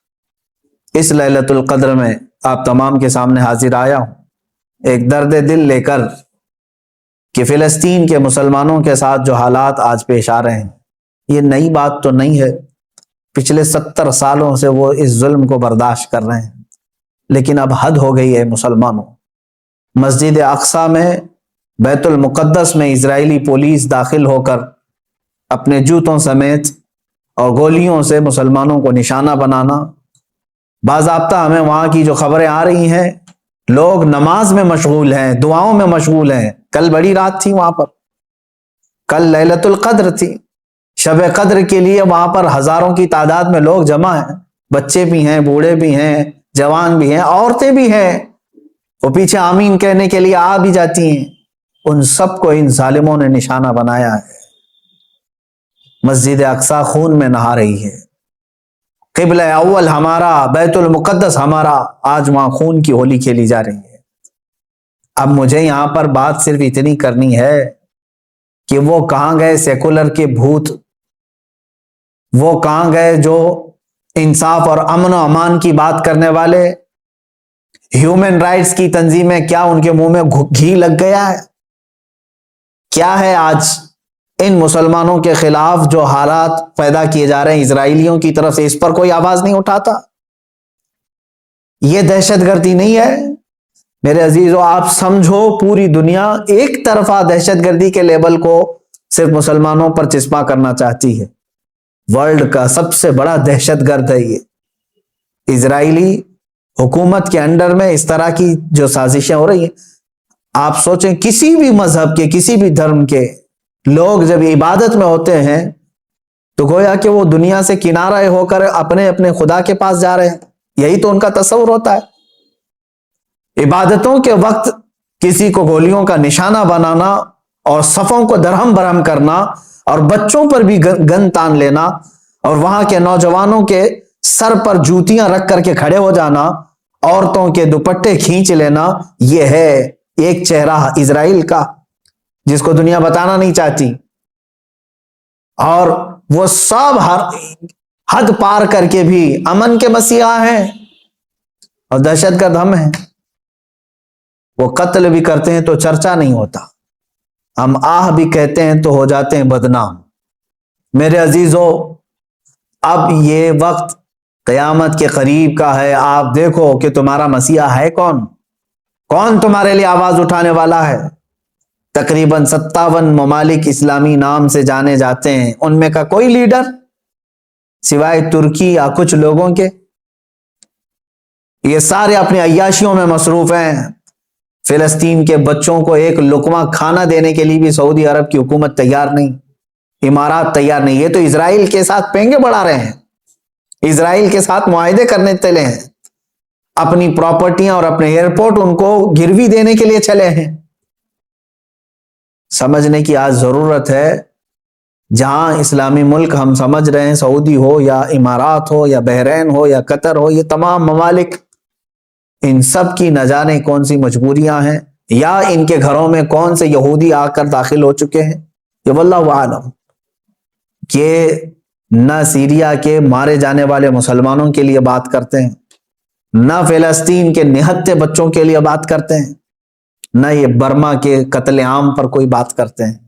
اس لیلۃ القدر میں آپ تمام کے سامنے حاضر آیا ہوں ایک درد دل لے کر کہ فلسطین کے مسلمانوں کے ساتھ جو حالات آج پیش آ رہے ہیں یہ نئی بات تو نہیں ہے، پچھلے 70 سالوں سے وہ اس ظلم کو برداشت کر رہے ہیں، لیکن اب حد ہو گئی ہے مسلمانوں۔ مسجد اقصیٰ میں بیت المقدس میں اسرائیلی پولیس داخل ہو کر اپنے جوتوں سمیت اور گولیوں سے مسلمانوں کو نشانہ بنانا، باضابطہ ہمیں وہاں کی جو خبریں آ رہی ہیں لوگ نماز میں مشغول ہیں، دعاؤں میں مشغول ہیں۔ کل بڑی رات تھی وہاں پر، کل لیلۃ القدر تھی، شب قدر کے لیے وہاں پر ہزاروں کی تعداد میں لوگ جمع ہیں، بچے بھی ہیں، بوڑھے بھی ہیں، جوان بھی ہیں، عورتیں بھی ہیں، وہ پیچھے آمین کہنے کے لیے آ بھی جاتی ہیں۔ ان سب کو ان ظالموں نے نشانہ بنایا ہے۔ مسجد اقصیٰ خون میں نہا رہی ہے، قبلہ اول ہمارا، بیت المقدس ہمارا، آج وہاں خون کی ہولی کھیلی جا رہی ہے۔ اب مجھے یہاں پر بات صرف اتنی کرنی ہے کہ وہ کہاں گئے سیکولر کے بھوت، وہ کہاں گئے جو انصاف اور امن و امان کی بات کرنے والے، ہیومن رائٹس کی تنظیمیں، کیا ان کے منہ میں گھی لگ گیا ہے؟ کیا ہے آج ان مسلمانوں کے خلاف جو حالات پیدا کیے جا رہے ہیں اسرائیلیوں کی طرف سے، اس پر کوئی آواز نہیں اٹھاتا؟ یہ دہشت گردی نہیں ہے میرے عزیزو؟ آپ سمجھو پوری دنیا ایک طرفہ دہشت گردی کے لیبل کو صرف مسلمانوں پر چسپاں کرنا چاہتی ہے۔ ورلڈ کا سب سے بڑا دہشت گرد ہے یہ اسرائیلی حکومت کے انڈر میں اس طرح کی جو سازشیں ہو رہی ہیں۔ آپ سوچیں کسی بھی مذہب کے، کسی بھی دھرم کے لوگ جب عبادت میں ہوتے ہیں تو گویا کہ وہ دنیا سے کنارہ ہو کر اپنے اپنے خدا کے پاس جا رہے ہیں، یہی تو ان کا تصور ہوتا ہے۔ عبادتوں کے وقت کسی کو گولیوں کا نشانہ بنانا اور صفوں کو درہم برہم کرنا اور بچوں پر بھی گن تان لینا اور وہاں کے نوجوانوں کے سر پر جوتیاں رکھ کر کے کھڑے ہو جانا، عورتوں کے دوپٹے کھینچ لینا، یہ ہے ایک چہرہ اسرائیل کا جس کو دنیا بتانا نہیں چاہتی۔ اور وہ سب حد پار کر کے بھی امن کے مسیحا ہیں اور دہشت گرد ہم ہیں۔ وہ قتل بھی کرتے ہیں تو چرچا نہیں ہوتا، ہم آہ بھی کہتے ہیں تو ہو جاتے ہیں بدنام۔ میرے عزیزو، اب یہ وقت قیامت کے قریب کا ہے۔ آپ دیکھو کہ تمہارا مسیحا ہے کون؟ کون تمہارے لیے آواز اٹھانے والا ہے؟ تقریباً 57 ممالک اسلامی نام سے جانے جاتے ہیں، ان میں کا کوئی لیڈر سوائے ترکی یا کچھ لوگوں کے؟ یہ سارے اپنی عیاشیوں میں مصروف ہیں۔ فلسطین کے بچوں کو ایک لقمہ کھانا دینے کے لیے بھی سعودی عرب کی حکومت تیار نہیں، امارات تیار نہیں۔ یہ تو اسرائیل کے ساتھ پینگے بڑھا رہے ہیں، اسرائیل کے ساتھ معاہدے کرنے چلے ہیں، اپنی پراپرٹیاں اور اپنے ایئرپورٹ ان کو گروی دینے کے لیے چلے ہیں۔ سمجھنے کی آج ضرورت ہے، جہاں اسلامی ملک ہم سمجھ رہے ہیں، سعودی ہو یا امارات ہو یا بحرین ہو یا قطر ہو، یہ تمام ممالک، ان سب کی نہ جانے کون سی مجبوریاں ہیں، یا ان کے گھروں میں کون سے یہودی آ کر داخل ہو چکے ہیں، یہ واللہ عالم، کہ نہ سیریا کے مارے جانے والے مسلمانوں کے لیے بات کرتے ہیں، نہ فلسطین کے نہتے بچوں کے لیے بات کرتے ہیں، نہ یہ برما کے قتل عام پر کوئی بات کرتے ہیں۔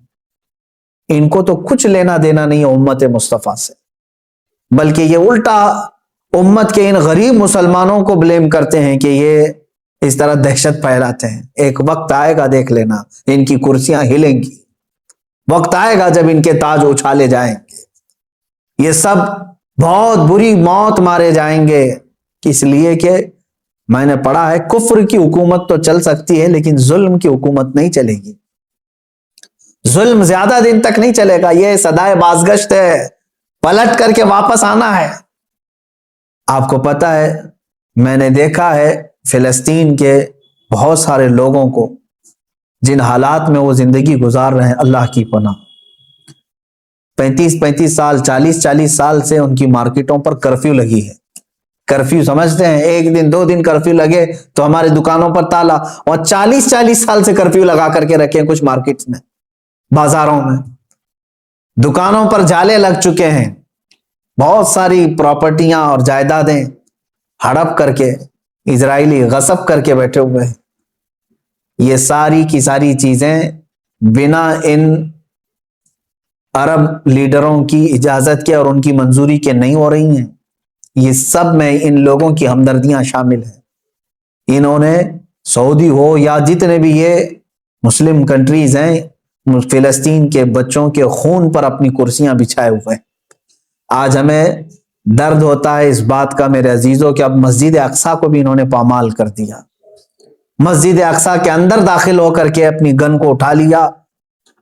ان کو تو کچھ لینا دینا نہیں ہے امت مصطفیٰ سے، بلکہ یہ الٹا امت کے ان غریب مسلمانوں کو بلیم کرتے ہیں کہ یہ اس طرح دہشت پھیلاتے ہیں۔ ایک وقت آئے گا، دیکھ لینا، ان کی کرسیاں ہلیں گی، وقت آئے گا جب ان کے تاج اچھالے جائیں گے، یہ سب بہت بری موت مارے جائیں گے، اس لیے کہ میں نے پڑھا ہے کفر کی حکومت تو چل سکتی ہے لیکن ظلم کی حکومت نہیں چلے گی، ظلم زیادہ دن تک نہیں چلے گا، یہ صدائے بازگشت ہے، پلٹ کر کے واپس آنا ہے۔ آپ کو پتا ہے، میں نے دیکھا ہے فلسطین کے بہت سارے لوگوں کو جن حالات میں وہ زندگی گزار رہے ہیں، اللہ کی پناہ، 35 سال 40 سال سے ان کی مارکیٹوں پر کرفیو لگی ہے۔ کرفیو سمجھتے ہیں، ایک دن 2 دن کرفیو لگے تو ہمارے دکانوں پر تالا، اور 40 سال سے کرفیو لگا کر کے رکھے کچھ مارکیٹس میں، بازاروں میں، دکانوں پر جالے لگ چکے ہیں، بہت ساری پراپرٹیاں اور جائیدادیں ہڑپ کر کے اسرائیلی غصب کر کے بیٹھے ہوئے ہیں۔ یہ ساری کی ساری چیزیں بنا ان عرب لیڈروں کی اجازت کے اور ان کی منظوری کے نہیں ہو رہی ہیں۔ یہ سب میں ان لوگوں کی ہمدردیاں شامل ہیں۔ انہوں نے سعودی ہو یا جتنے بھی یہ مسلم کنٹریز ہیں، فلسطین کے بچوں کے خون پر اپنی کرسیاں بچھائے ہوئے ہیں۔ آج ہمیں درد ہوتا ہے اس بات کا میرے عزیزوں کہ اب مسجد اقصیٰ کو بھی انہوں نے پامال کر دیا، مسجد اقصیٰ کے اندر داخل ہو کر کے اپنی گن کو اٹھا لیا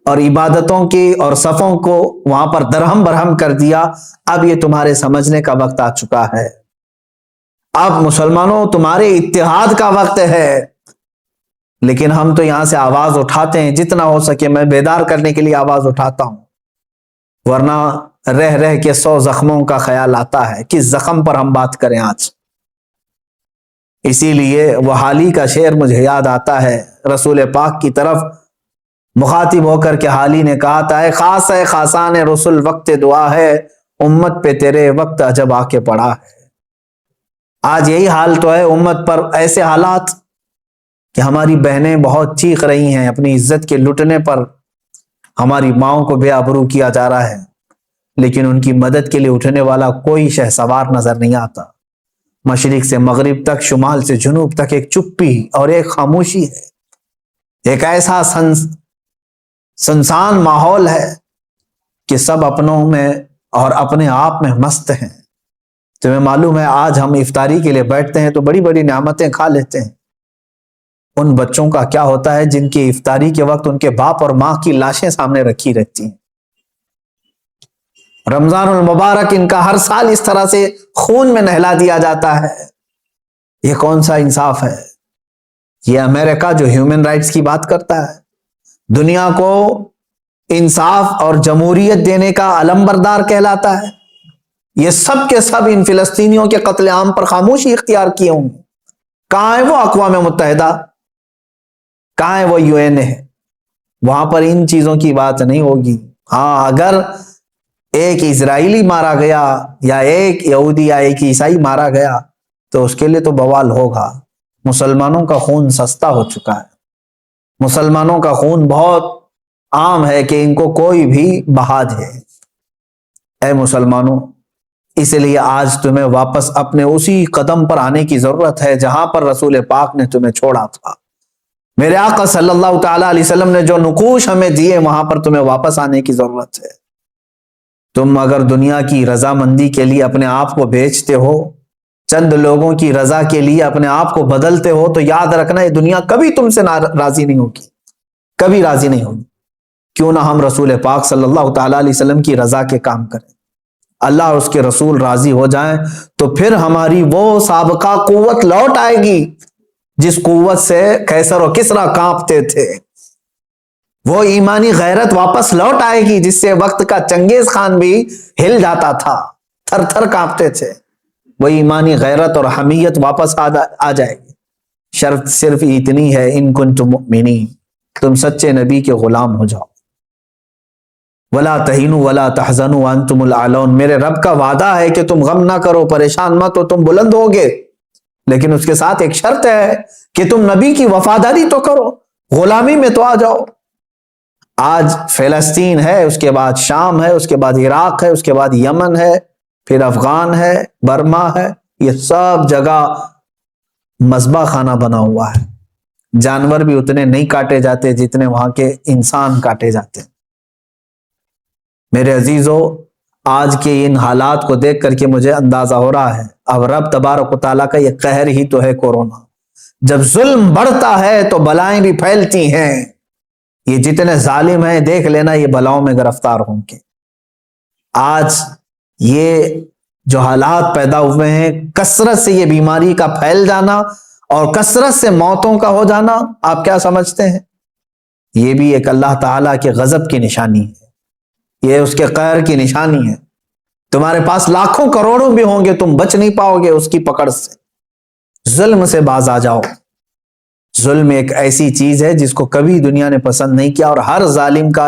اور عبادتوں کی اور صفوں کو وہاں پر درہم برہم کر دیا۔ اب یہ تمہارے سمجھنے کا وقت آ چکا ہے، اب مسلمانوں تمہارے اتحاد کا وقت ہے، لیکن ہم تو یہاں سے آواز اٹھاتے ہیں، جتنا ہو سکے میں بیدار کرنے کے لیے آواز اٹھاتا ہوں، ورنہ رہ رہ کے 100 زخموں کا خیال آتا ہے، کس زخم پر ہم بات کریں آج۔ اسی لیے وہ حالی کا شعر مجھے یاد آتا ہے، رسول پاک کی طرف مخاطب ہو کر کے حالی نے کہا تھا، اے خاص ہے خاصان رسول وقت دعا ہے، امت پہ تیرے وقت عجب آ کے پڑا ہے۔ آج یہی حال تو ہے امت پر، ایسے حالات کہ ہماری بہنیں بہت چیخ رہی ہیں اپنی عزت کے لٹنے پر، ہماری ماؤں کو بے آبرو کیا جا رہا ہے، لیکن ان کی مدد کے لیے اٹھنے والا کوئی شہسوار نظر نہیں آتا۔ مشرق سے مغرب تک، شمال سے جنوب تک ایک چپی اور ایک خاموشی ہے، ایک ایسا سنسان ماحول ہے کہ سب اپنوں میں اور اپنے آپ میں مست ہیں۔ تمہیں معلوم ہے آج ہم افطاری کے لیے بیٹھتے ہیں تو بڑی بڑی نعمتیں کھا لیتے ہیں، ان بچوں کا کیا ہوتا ہے جن کی افطاری کے وقت ان کے باپ اور ماں کی لاشیں سامنے رکھی رہتی ہیں؟ رمضان المبارک ان کا ہر سال اس طرح سے خون میں نہلا دیا جاتا ہے، یہ کون سا انصاف ہے؟ یہ امریکہ جو ہیومن رائٹس کی بات کرتا ہے، دنیا کو انصاف اور جمہوریت دینے کا علم بردار کہلاتا ہے، یہ سب کے سب ان فلسطینیوں کے قتل عام پر خاموشی اختیار کیے ہوں گے۔ کہاں ہے وہ اقوام متحدہ؟ کہاں ہے وہ UN ہے؟ وہاں پر ان چیزوں کی بات نہیں ہوگی۔ ہاں، اگر ایک اسرائیلی مارا گیا یا ایک یہودی یا ایک عیسائی مارا گیا تو اس کے لیے تو بوال ہوگا۔ مسلمانوں کا خون سستا ہو چکا ہے، مسلمانوں کا خون بہت عام ہے کہ ان کو کوئی بھی بہا دے۔ اے مسلمانوں، اس لیے آج تمہیں واپس اپنے اسی قدم پر آنے کی ضرورت ہے جہاں پر رسول پاک نے تمہیں چھوڑا تھا۔ میرے آقا صلی اللہ تعالی علیہ وسلم نے جو نقوش ہمیں دیے وہاں پر تمہیں واپس آنے کی ضرورت ہے۔ تم اگر دنیا کی رضامندی کے لیے اپنے آپ کو بیچتے ہو، چند لوگوں کی رضا کے لیے اپنے آپ کو بدلتے ہو، تو یاد رکھنا یہ دنیا کبھی تم سے راضی نہیں ہوگی، کبھی راضی نہیں ہوگی۔ کیوں نہ ہم رسول پاک صلی اللہ تعالی علیہ وسلم کی رضا کے کام کریں۔ اللہ اور اس کے رسول راضی ہو جائیں تو پھر ہماری وہ سابقہ قوت لوٹ آئے گی جس قوت سے قیصر و کسریٰ کانپتے تھے. وہ ایمانی غیرت واپس لوٹ آئے گی جس سے وقت کا چنگیز خان بھی ہل جاتا تھا, تھر تھر کانپتے تھے. وہ ایمانی غیرت اور حمیت واپس آ جائے گی. شرط صرف اتنی ہے, ان کنتم مؤمنین, تم سچے نبی کے غلام ہو جاؤ. ولا تہینوا ولا تحزنوا وانتم الاعلون, میرے رب کا وعدہ ہے کہ تم غم نہ کرو, پریشان مت ہو, تم بلند ہوگے, لیکن اس کے ساتھ ایک شرط ہے کہ تم نبی کی وفاداری تو کرو, غلامی میں تو آ جاؤ. آج فلسطین ہے, اس کے بعد شام ہے, اس کے بعد عراق ہے, اس کے بعد یمن ہے, پھر افغان ہے, برما ہے, یہ سب جگہ مذبح خانہ بنا ہوا ہے. جانور بھی اتنے نہیں کاٹے جاتے جتنے وہاں کے انسان کاٹے جاتے. میرے عزیزو, آج کے ان حالات کو دیکھ کر کے مجھے اندازہ ہو رہا ہے اب رب تبارک و تعالیٰ کا یہ قہر ہی تو ہے کورونا. جب ظلم بڑھتا ہے تو بلائیں بھی پھیلتی ہیں. یہ جتنے ظالم ہیں دیکھ لینا یہ بلاؤں میں گرفتار ہوں گے. آج یہ جو حالات پیدا ہوئے ہیں, کثرت سے یہ بیماری کا پھیل جانا اور کثرت سے موتوں کا ہو جانا, آپ کیا سمجھتے ہیں؟ یہ بھی ایک اللہ تعالیٰ کے غضب کی نشانی ہے, یہ اس کے قہر کی نشانی ہے. تمہارے پاس لاکھوں کروڑوں بھی ہوں گے, تم بچ نہیں پاؤ گے اس کی پکڑ سے. ظلم سے باز آ جاؤ. ظلم ایک ایسی چیز ہے جس کو کبھی دنیا نے پسند نہیں کیا, اور ہر ظالم کا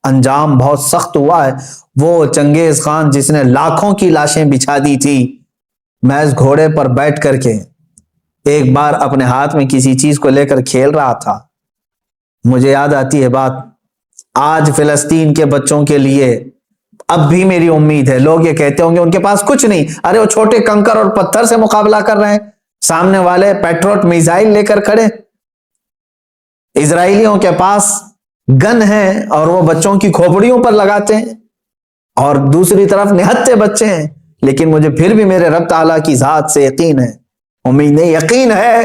انجام بہت سخت ہوا ہے. وہ چنگیز خان جس نے لاکھوں کی لاشیں بچھا دی تھی محض گھوڑے پر بیٹھ کر کے, ایک بار اپنے ہاتھ میں کسی چیز کو لے کر کھیل رہا تھا. مجھے یاد آتی ہے بات, آج فلسطین کے بچوں کے لیے اب بھی میری امید ہے. لوگ یہ کہتے ہوں گے ان کے پاس کچھ نہیں, ارے وہ چھوٹے کنکر اور پتھر سے مقابلہ کر رہے ہیں, سامنے والے پیٹروٹ میزائل لے کر کھڑے. اسرائیلیوں کے پاس گن ہیں اور وہ بچوں کی کھوپڑیوں پر لگاتے ہیں, اور دوسری طرف نہتے بچے ہیں. لیکن مجھے پھر بھی میرے رب تعالیٰ کی ذات سے یقین ہے, امید نہیں, یقین ہے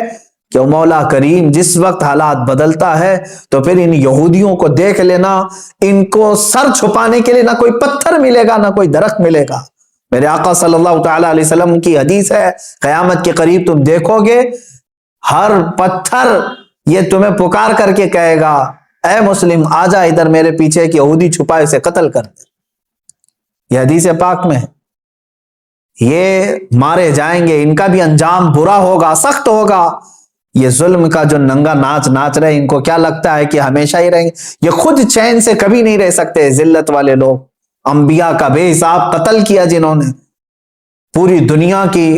کہ مولا کریم جس وقت حالات بدلتا ہے تو پھر ان یہودیوں کو دیکھ لینا, ان کو سر چھپانے کے لیے نہ کوئی پتھر ملے گا نہ کوئی درخت ملے گا. میرے آقا صلی اللہ تعالی علیہ وسلم کی حدیث ہے, قیامت کے قریب تم دیکھو گے ہر پتھر یہ تمہیں پکار کر کے کہے گا, اے مسلم آ جا ادھر میرے پیچھے, ایک یہودی چھپائے اسے قتل کر دے. یہ حدیث پاک میں ہے. یہ مارے جائیں گے, ان کا بھی انجام برا ہوگا, سخت ہوگا. یہ ظلم کا جو ننگا ناچ ناچ رہے, ان کو کیا لگتا ہے کہ ہمیشہ ہی رہیں گے؟ یہ خود چین سے کبھی نہیں رہ سکتے. ذلت والے لوگ, انبیاء کا بے حساب قتل کیا جنہوں نے, پوری دنیا کی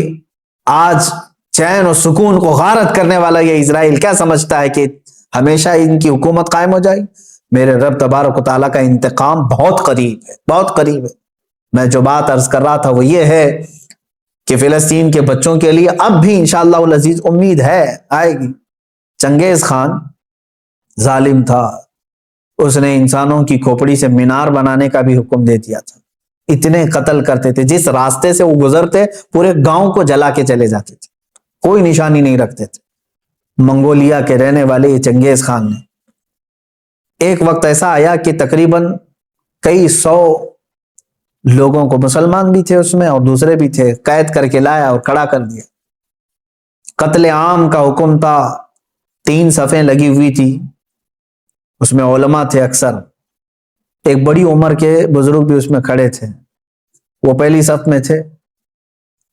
آج چین و سکون کو غارت کرنے والا یہ اسرائیل کیا سمجھتا ہے کہ ہمیشہ ان کی حکومت قائم ہو جائے؟ میرے رب تبارک و تعالیٰ کا انتقام بہت قریب ہے, بہت قریب ہے. میں جو بات عرض کر رہا تھا وہ یہ ہے کہ فلسطین کے بچوں کے لیے اب بھی انشاءاللہ العزیز امید ہے, آئے گی. چنگیز خان ظالم تھا, اس نے انسانوں کی کھوپڑی سے مینار بنانے کا بھی حکم دے دیا تھا. اتنے قتل کرتے تھے, جس راستے سے وہ گزرتے پورے گاؤں کو جلا کے چلے جاتے تھے, کوئی نشانی نہیں رکھتے تھے. منگولیا کے رہنے والے یہ چنگیز خان نے, ایک وقت ایسا آیا کہ تقریباً کئی 100 لوگوں کو, مسلمان بھی تھے اس میں اور دوسرے بھی تھے, قید کر کے لایا اور کھڑا کر دیا. قتل عام کا حکم تھا. 3 صفیں لگی ہوئی تھی, اس میں علماء تھے اکثر, ایک بڑی عمر کے بزرگ بھی اس میں کھڑے تھے, وہ پہلی صف میں تھے.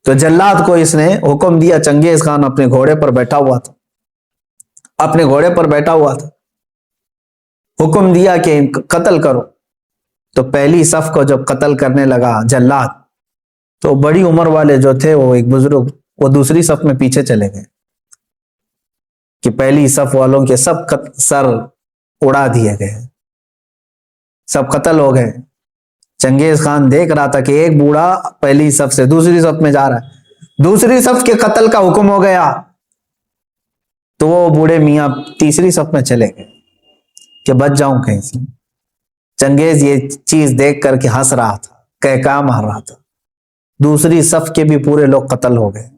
تو جلاد کو اس نے حکم دیا, چنگیز خان اپنے گھوڑے پر بیٹھا ہوا تھا, اپنے گھوڑے پر بیٹھا ہوا تھا, حکم دیا کہ قتل کرو. تو پہلی صف کو جب قتل کرنے لگا جلاد, تو بڑی عمر والے جو تھے, وہ ایک بزرگ, وہ دوسری صف میں پیچھے چلے گئے کہ پہلی صف والوں کے سب سر اڑا دیے گئے, سب قتل ہو گئے. چنگیز خان دیکھ رہا تھا کہ ایک بوڑھا پہلی صف سے دوسری صف میں جا رہا ہے, دوسری صف کے قتل کا حکم ہو گیا, تو وہ بوڑھے میاں تیسری صف میں چلے گئے کہ بچ جاؤں کہیں سے. چنگیز یہ چیز دیکھ کر کے ہنس رہا تھا, کہکا مار رہا تھا. دوسری صف کے بھی پورے لوگ قتل ہو گئے.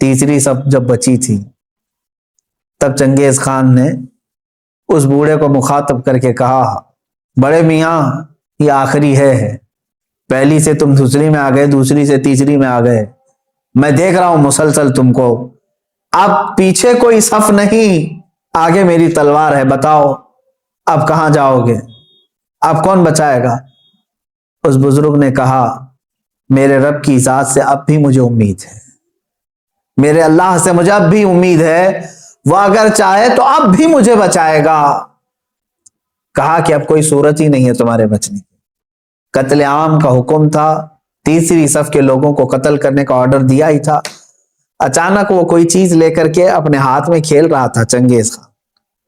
تیسری صف جب بچی تھی, تب چنگیز خان نے اس بوڑھے کو مخاطب کر کے کہا, بڑے میاں یہ آخری ہے, پہلی سے تم دوسری میں آ گئے، دوسری سے تیسری میں آ گئے، میں دیکھ رہا ہوں مسلسل تم کو، اب پیچھے کوئی صف نہیں، آگے میری تلوار ہے، بتاؤ اب کہاں جاؤ گے، اب کون بچائے گا؟ اس بزرگ نے کہا میرے رب کی ذات سے اب بھی مجھے امید ہے، میرے اللہ سے مجھے اب بھی امید ہے، وہ اگر چاہے تو اب بھی مجھے بچائے گا۔ کہا کہ اب کوئی صورت ہی نہیں ہے تمہارے بچنے کی۔ قتل عام کا حکم تھا، تیسری صف کے لوگوں کو قتل کرنے کا آرڈر دیا ہی تھا۔ اچانک وہ کوئی چیز لے کر کے اپنے ہاتھ میں کھیل رہا تھا چنگیز خان،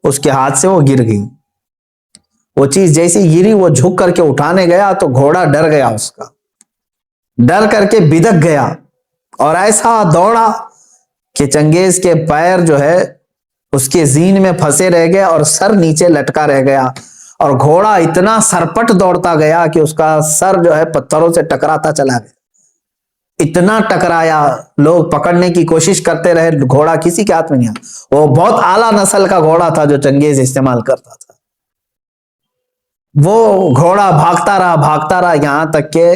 اس کے ہاتھ سے وہ گر گئی، وہ چیز جیسی گری وہ جھک کر کے اٹھانے گیا تو گھوڑا ڈر گیا، اس کا ڈر کر کے بدک گیا اور ایسا دوڑا کہ چنگیز کے پیر جو ہے اس کے زین میں پھنسے رہ گئے اور سر نیچے لٹکا رہ گیا، اور گھوڑا اتنا سرپٹ دوڑتا گیا کہ اس کا سر جو ہے پتھروں سے ٹکراتا چلا گیا، اتنا ٹکرایا، لوگ پکڑنے کی کوشش کرتے رہے، گھوڑا کسی کے ہاتھ میں نہیں آیا۔ وہ بہت اعلیٰ نسل کا گھوڑا تھا جو چنگیز استعمال کرتا تھا۔ وہ گھوڑا بھاگتا رہا یہاں تک کہ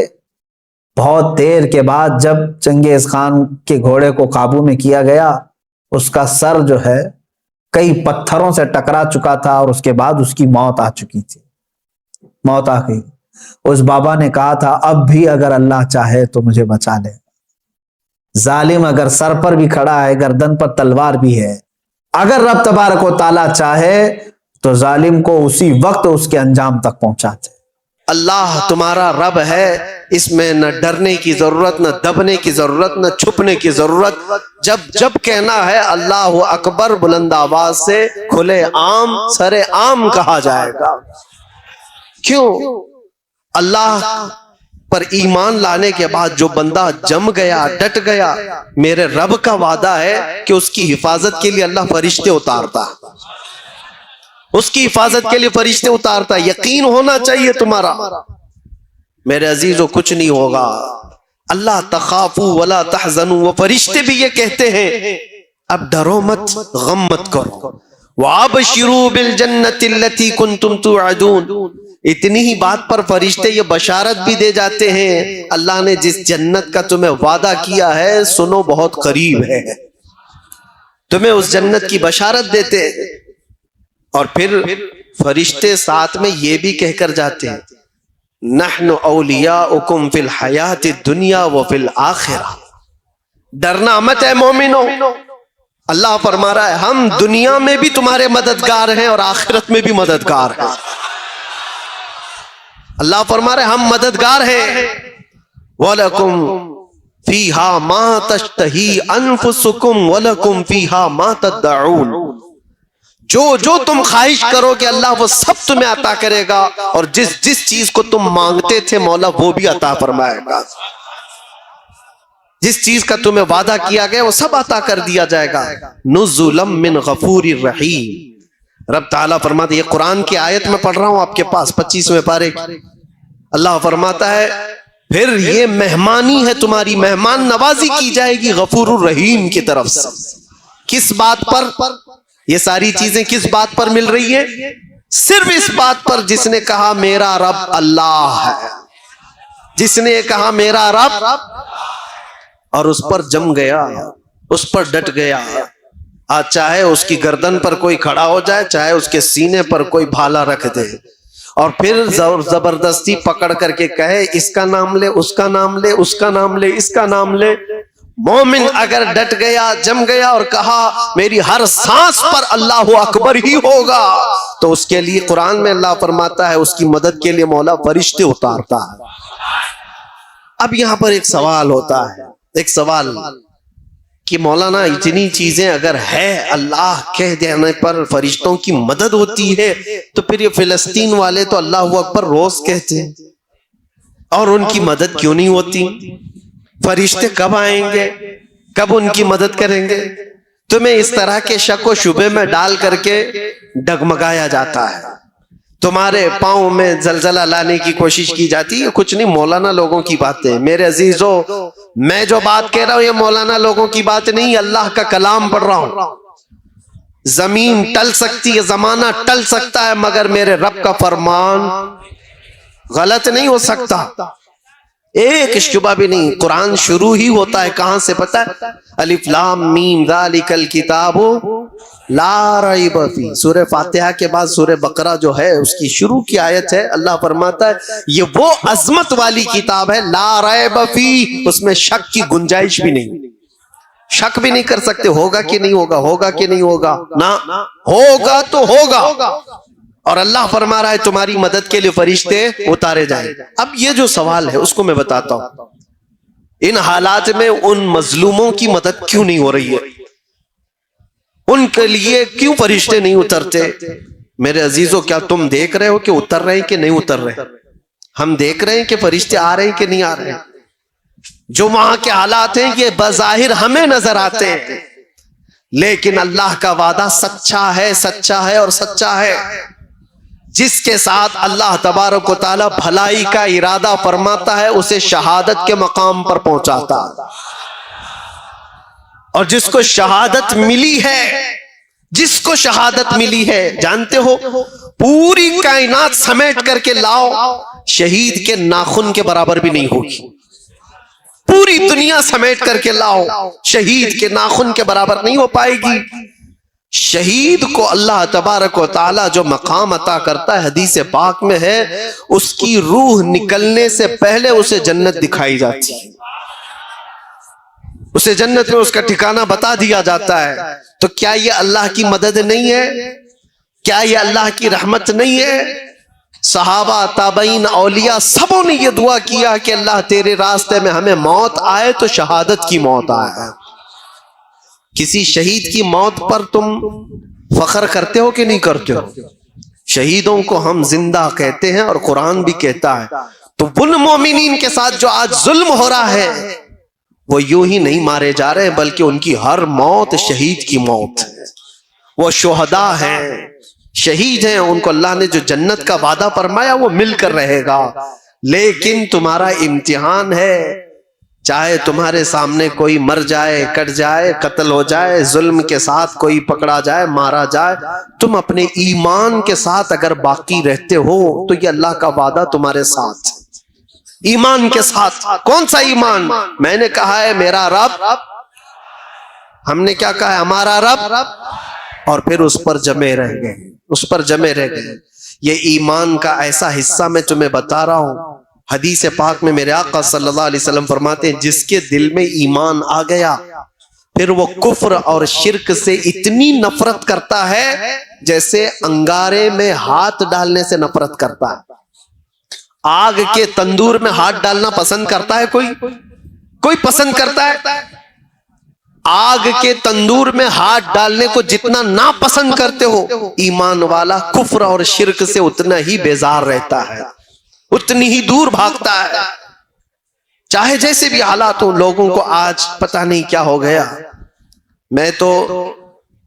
بہت دیر کے بعد جب چنگیز خان کے گھوڑے کو قابو میں کیا گیا، اس کا سر جو ہے کئی پتھروں سے ٹکرا چکا تھا اور اس کے بعد اس کی موت آ چکی تھی، موت آ گئی۔ اس بابا نے کہا تھا اب بھی اگر اللہ چاہے تو مجھے بچا لے، ظالم اگر سر پر بھی کھڑا ہے، گردن پر تلوار بھی ہے، اگر رب تبارک و تعالیٰ چاہے تو ظالم کو اسی وقت اس کے انجام تک پہنچاتے۔ اللہ تمہارا رب ہے، اس میں نہ ڈرنے کی ضرورت، نہ دبنے کی ضرورت، نہ چھپنے کی ضرورت۔ جب جب کہنا ہے اللہ اکبر بلند آواز سے کھلے عام سرے عام کہا جائے گا۔ کیوں؟ اللہ پر ایمان لانے کے بعد جو بندہ جم گیا، ڈٹ گیا، میرے رب کا وعدہ ہے کہ اس کی حفاظت کے لیے اللہ فرشتے اتارتا، اس کی حفاظت کے لیے فرشتے اتارتا۔ یقین ہونا چاہیے تمہارا میرے عزیزو، کچھ نہیں ہوگا۔ اللہ تخافوا ولا تحزنوا، وہ فرشتے بھی یہ کہتے ہیں اب ڈرو مت، غم مت کرو۔ وابشروا بالجنۃ التي كنتم توعدون، اتنی ہی بات پر فرشتے یہ بشارت بھی دے جاتے ہیں اللہ نے جس جنت کا تمہیں وعدہ کیا ہے سنو بہت قریب ہے، تمہیں اس جنت کی بشارت دیتے ہیں۔ اور پھر فرشتے ساتھ میں یہ بھی کہہ کر جاتے ہیں نحن اولیاؤکم فی الحیات الدنیا وفی الآخرہ، ڈرنا مت ہے مومنو، اللہ فرما رہا ہے ہم دنیا میں بھی تمہارے مددگار ہیں اور آخرت میں بھی مددگار ہیں۔ اللہ فرما رہا ہے ہم مددگار ہیں۔ وَلَكُمْ فِيهَا مَا تَشْتَهِي أَنفُسُكُمْ وَلَكُمْ فِيهَا مَا تَدَّعُونَ، جو تم خواہش کرو کہ اللہ وہ سب تمہیں عطا کرے گا، اور جس چیز کو تم مانگتے تھے مولا وہ بھی عطا فرمائے گا، جس چیز کا تمہیں وعدہ کیا گیا وہ سب عطا کر دیا جائے گا۔ نزلا من غفور الرحیم، رب تعالیٰ فرماتے، یہ قرآن کی آیت میں پڑھ رہا ہوں آپ کے پاس 25ویں پارے کی، اللہ فرماتا ہے پھر یہ مہمانی ہے تمہاری، مہمان نوازی کی جائے گی غفور الرحیم کی طرف سے۔ کس بات پر یہ ساری چیزیں کس بات پر مل رہی ہے؟ صرف اس بات پر جس نے کہا میرا رب اللہ ہے، جس نے کہا میرا رب اور اس پر جم گیا، اس پر ڈٹ گیا، آج چاہے اس کی گردن پر کوئی کھڑا ہو جائے، چاہے اس کے سینے پر کوئی بھالا رکھ دے، اور پھر زبردستی پکڑ کر کے کہے اس کا نام لے، اس کا نام لے، اس کا نام لے، اس کا نام لے، مومن اگر ڈٹ گیا، جم گیا اور کہا میری ہر سانس پر اللہ اکبر ہی ہوگا، تو اس کے لیے قرآن میں اللہ فرماتا ہے اس کی مدد کے لیے مولا فرشتے اتارتا ہے۔ اب یہاں پر ایک سوال ہوتا ہے، ایک سوال کہ مولانا اتنی چیزیں اگر ہے، اللہ کہہ دینے پر فرشتوں کی مدد ہوتی ہے، تو پھر یہ فلسطین والے تو اللہ اکبر روز کہتے ہیں، اور ان کی مدد کیوں نہیں ہوتی؟ فرشتے کب آئیں گے، کب ان کی مدد کریں گے؟ تمہیں اس طرح کے شک و شبے میں ڈال کر کے ڈگمگایا جاتا ہے، تمہارے پاؤں میں زلزلہ لانے کی کوشش کی جاتی ہے، کچھ نہیں، مولانا لوگوں کی باتیں۔ میرے عزیزو، میں جو بات کہہ رہا ہوں یہ مولانا لوگوں کی بات نہیں، اللہ کا کلام پڑھ رہا ہوں۔ زمین ٹل سکتی ہے، زمانہ ٹل سکتا ہے، مگر میرے رب کا فرمان غلط نہیں ہو سکتا۔ ایک شبہ بھی نہیں. قرآن شروع ہی ہوتا ہے کہاں سے پتہ ہے؟ الف لام میم ذالک الکتاب لا ریب فیہ. سورہ فاتحہ کے بعد سورہ بقرہ جو ہے اس کی شروع کی آیت ہے. اللہ فرماتا ہے یہ وہ عظمت والی کتاب ہے لا ریب فیہ، اس میں شک کی گنجائش بھی نہیں. شک بھی نہیں کر سکتے ہوگا کہ نہیں ہوگا، ہوگا کہ نہیں ہوگا، نہ ہوگا تو ہوگا. اور اللہ فرما رہا ہے تمہاری مدد کے لیے فرشتے اتارے جائیں. اب یہ جو سوال ہے اس کو میں بتاتا ہوں. ان حالات میں ان مظلوموں کی مدد کیوں نہیں ہو رہی ہے؟ ان کے لیے کیوں فرشتے نہیں اترتے؟ میرے عزیزوں، کیا تم دیکھ رہے ہو کہ اتر رہے ہیں کہ نہیں اتر رہے؟ ہم دیکھ رہے ہیں کہ فرشتے آ رہے ہیں کہ نہیں آ رہے ہیں؟ جو وہاں کے حالات ہیں یہ بظاہر ہمیں نظر آتے ہیں، لیکن اللہ کا وعدہ سچا ہے، سچا ہے اور سچا ہے. جس کے ساتھ اللہ تبارک و تعالی بھلائی کا ارادہ فرماتا ہے اسے شہادت کے مقام پر پہنچاتا. اور جس کو شہادت ملی ہے، جس کو شہادت ملی ہے، جانتے ہو پوری کائنات سمیٹ کر کے لاؤ شہید کے ناخن کے برابر بھی نہیں ہوگی. پوری دنیا سمیٹ کر کے لاؤ شہید کے ناخن کے برابر نہیں ہو پائے گی. شہید کو اللہ تبارک و تعالی جو مقام عطا کرتا ہے حدیث پاک میں ہے، اس کی روح نکلنے سے پہلے اسے جنت دکھائی جاتی ہے، اسے جنت میں اس کا ٹھکانہ بتا دیا جاتا ہے. تو کیا یہ اللہ کی مدد نہیں ہے؟ کیا یہ اللہ کی رحمت نہیں ہے؟ صحابہ، تابعین، اولیاء سبوں نے یہ دعا کیا کہ اللہ تیرے راستے میں ہمیں موت آئے تو شہادت کی موت آئے. کسی شہید کی موت پر تم فخر کرتے ہو کہ نہیں کرتے ہو؟ شہیدوں کو ہم زندہ کہتے ہیں اور قرآن بھی کہتا ہے. تو ان مومنین کے ساتھ جو آج ظلم ہو رہا ہے وہ یوں ہی نہیں مارے جا رہے بلکہ ان کی ہر موت شہید کی موت ہے. وہ شہداء ہیں، شہید ہیں، ان کو اللہ نے جو جنت کا وعدہ فرمایا وہ مل کر رہے گا. لیکن تمہارا امتحان ہے، چاہے تمہارے سامنے کوئی مر جائے، کٹ جائے، قتل ہو جائے، ظلم کے ساتھ کوئی پکڑا جائے، مارا جائے، تم اپنے ایمان کے ساتھ اگر باقی رہتے ہو تو یہ اللہ کا وعدہ تمہارے ساتھ. ایمان کے ساتھ. کون سا ایمان؟ میں نے کہا ہے میرا رب، ہم نے کیا کہا ہے؟ ہمارا رب، اور پھر اس پر جمے رہ گئے، اس پر جمے رہ گئے. یہ ایمان کا ایسا حصہ میں تمہیں بتا رہا ہوں. حدیث پاک میں میرے آقا صلی اللہ علیہ وسلم فرماتے ہیں جس کے دل میں ایمان آ گیا پھر وہ کفر اور شرک سے اتنی نفرت کرتا ہے جیسے انگارے میں ہاتھ ڈالنے سے نفرت کرتا ہے. آگ کے تندور میں ہاتھ ڈالنا پسند کرتا ہے کوئی پسند کرتا ہے؟ آگ کے تندور میں ہاتھ ڈالنے کو جتنا ناپسند کرتے ہو، ایمان والا کفر اور شرک سے اتنا ہی بیزار رہتا ہے، اتنی ہی دور بھاگتا ہے. چاہے جیسے بھی حالات ہو. لوگوں کو آج پتہ نہیں کیا ہو گیا. میں تو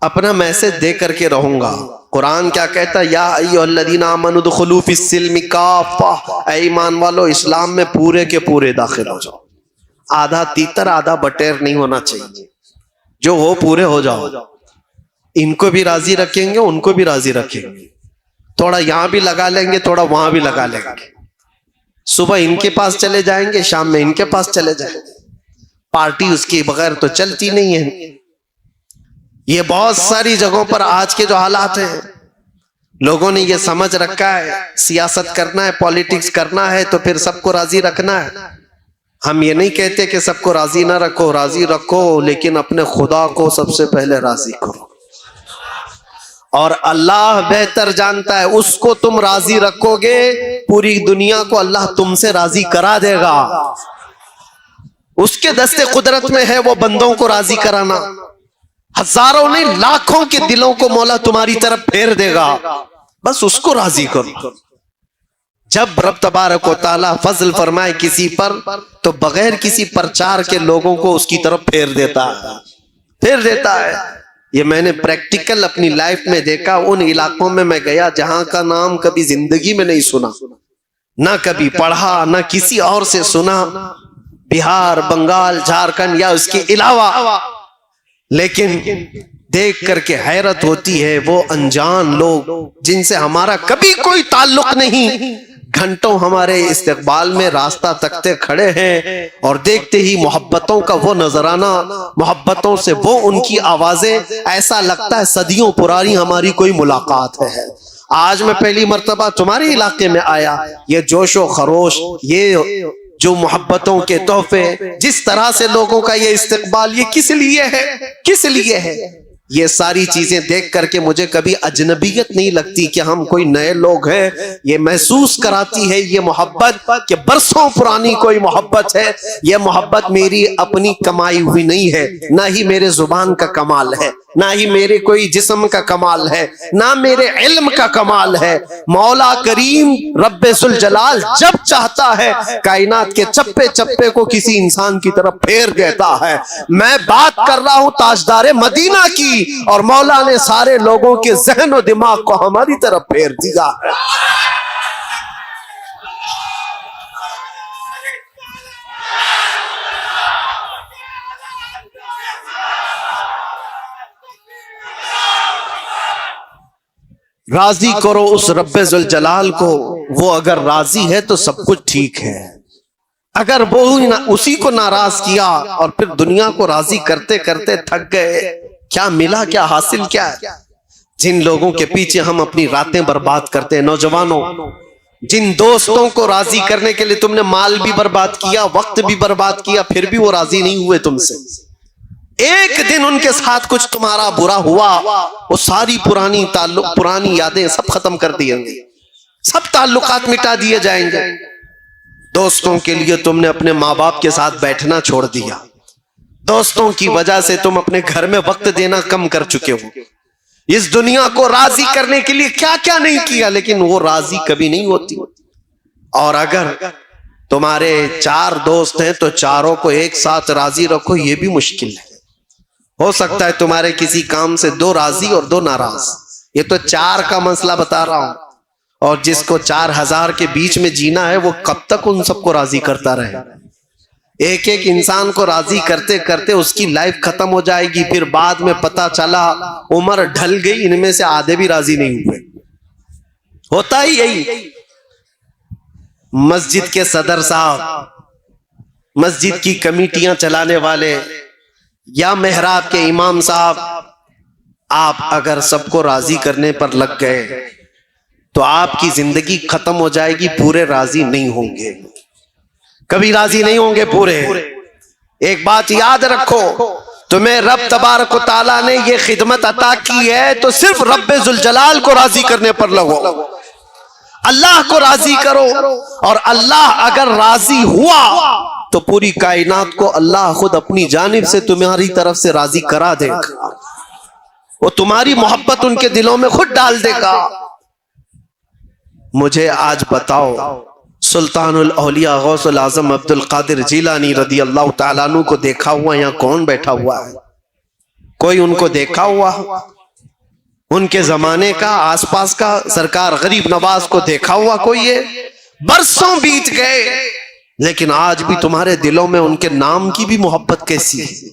اپنا میسج دے کر کے رہوں گا. قرآن کیا کہتا ہے؟ یا ایھا الذین آمنوا ادخلوا فی السلم کافہ، اے ایمان والو اسلام میں پورے کے پورے داخل ہو جاؤ. آدھا تیتر آدھا بٹیر نہیں ہونا چاہیے، جو ہو پورے ہو جاؤ. ان کو بھی راضی رکھیں گے، ان کو بھی راضی رکھیں گے. تھوڑا یہاں بھی لگا لیں گے، تھوڑا وہاں بھی لگا لیں گے. صبح ان کے پاس چلے جائیں گے، شام میں ان کے پاس چلے جائیں گے. پارٹی اس کے بغیر تو چلتی نہیں ہے. یہ بہت ساری جگہوں پر آج کے جو حالات ہیں، لوگوں نے یہ سمجھ رکھا ہے سیاست کرنا ہے، پالیٹکس کرنا ہے تو پھر سب کو راضی رکھنا ہے. ہم یہ نہیں کہتے کہ سب کو راضی نہ رکھو، راضی رکھو، لیکن اپنے خدا کو سب سے پہلے راضی کرو. اور اللہ بہتر جانتا ہے اس کو تم راضی رکھو گے پوری دنیا کو اللہ تم سے راضی کرا دے گا. اس کے دستے قدرت میں ہے وہ بندوں کو راضی کرانا. ہزاروں نہیں لاکھوں کے دلوں کو مولا تمہاری طرف پھیر دے گا، بس اس کو راضی کرو. جب رب تبارک و تعالی فضل فرمائے کسی پر تو بغیر کسی پرچار کے لوگوں کو اس کی طرف پھیر دیتا ہے. یہ میں نے پریکٹیکل اپنی لائف میں دیکھا. ان علاقوں میں میں گیا جہاں کا نام کبھی زندگی میں نہیں سنا، نہ کبھی پڑھا، نہ کسی اور سے سنا، بہار، بنگال، جھارکھنڈ یا اس کے علاوہ. لیکن دیکھ کر کے حیرت ہوتی ہے وہ انجان لوگ جن سے ہمارا کبھی کوئی تعلق نہیں، گھنٹوں ہمارے استقبال میں راستہ تکتے کھڑے ہیں، اور دیکھتے ہی محبتوں کا وہ نظرانہ، محبتوں سے وہ ان کی آوازیں، ایسا لگتا ہے صدیوں پرانی ہماری کوئی ملاقات ہے۔ آج میں پہلی مرتبہ تمہارے علاقے میں آیا، یہ جوش و خروش، یہ جو محبتوں کے تحفے، جس طرح سے لوگوں کا یہ استقبال، یہ کس لیے ہے؟ کس لیے ہے؟ یہ ساری چیزیں دیکھ کر کے مجھے کبھی اجنبیت نہیں لگتی کہ ہم کوئی نئے لوگ ہیں۔ یہ محسوس کراتی ہے یہ محبت کہ برسوں پرانی کوئی محبت ہے۔ یہ محبت میری اپنی کمائی ہوئی نہیں ہے، نہ ہی میرے زبان کا کمال ہے، نہ ہی میرے کوئی جسم کا کمال ہے، نہ میرے علم کا کمال ہے۔ مولا کریم رب ذوالجلال جب چاہتا ہے کائنات کے چپے چپے کو کسی انسان کی طرف پھیر دیتا ہے۔ میں بات کر رہا ہوں تاجدار مدینہ کی، اور مولا نے سارے لوگوں کے ذہن و دماغ کو ہماری طرف پھیر دیا ہے۔ راضی کرو اس رب ذوالجلال کو، وہ اگر راضی ہے تو سب کچھ ٹھیک ہے۔ اگر وہ اسی کو ناراض کیا اور پھر دنیا کو راضی کرتے کرتے تھک گئے، کیا ملا؟ کیا حاصل کیا ہے؟ جن لوگوں کے پیچھے ہم اپنی راتیں برباد کرتے ہیں، نوجوانوں، جن دوستوں کو راضی کرنے کے لیے تم نے مال بھی برباد کیا، وقت بھی برباد کیا، پھر بھی وہ راضی نہیں ہوئے تم سے، ایک دن ان کے ساتھ کچھ تمہارا برا ہوا، وہ ساری پرانی یادیں سب ختم کر دی گی، سب تعلقات مٹا دیے جائیں گے۔ دوستوں کے لیے تم نے اپنے ماں باپ کے ساتھ بیٹھنا چھوڑ دیا، دوستوں کی وجہ سے تم اپنے گھر میں وقت دینا کم کر چکے ہو۔ اس دنیا کو راضی کرنے کے لیے کیا کیا نہیں کیا، لیکن وہ راضی کبھی نہیں ہوتی۔ اور اگر تمہارے 4 دوست ہیں تو چاروں کو ایک ساتھ راضی رکھو، یہ بھی مشکل ہے۔ ہو سکتا ہے تمہارے کسی کام سے 2 راضی اور 2 ناراض، یہ تو 4 کا مسئلہ بتا رہا ہوں۔ اور جس کو 4000 کے بیچ میں جینا ہے، وہ کب تک ان سب کو راضی کرتا رہے؟ ایک ایک انسان کو راضی کرتے کرتے اس کی لائف ختم ہو جائے گی، پھر بعد میں پتا چلا عمر ڈھل گئی، ان میں سے آدھے بھی راضی نہیں ہوئے۔ ہوتا ہی یہی۔ مسجد کے صدر صاحب، مسجد کی کمیٹیاں چلانے والے، یا محراب کے امام صاحب، آپ اگر سب کو راضی کرنے پر لگ گئے تو آپ کی زندگی ختم ہو جائے گی، پورے راضی نہیں ہوں گے، کبھی راضی نہیں ہوں گے پورے۔ ایک بات یاد رکھو، تمہیں رب تبارک و تعالیٰ نے یہ خدمت عطا کی ہے تو صرف رب ذوالجلال کو راضی کرنے پر لگو، اللہ کو راضی کرو، اور اللہ اگر راضی ہوا تو پوری کائنات کو اللہ خود اپنی جانب سے تمہاری طرف سے راضی کرا دے گا، وہ تمہاری محبت ان کے دلوں میں خود ڈال دے گا۔ مجھے آج بتاؤ، سلطان الاولیاء غوث العظم عبد القادر جیلانی رضی اللہ تعالیٰ عنہ کو دیکھا ہوا یہاں کون بیٹھا ہوا ہے؟ کوئی ان کو دیکھا ہوا؟ ان کے زمانے کا، آس پاس کا سرکار غریب نواز کو دیکھا ہوا کوئی ہے؟ برسوں بیت گئے، لیکن آج بھی تمہارے دلوں میں ان کے نام کی بھی محبت کیسی ہے؟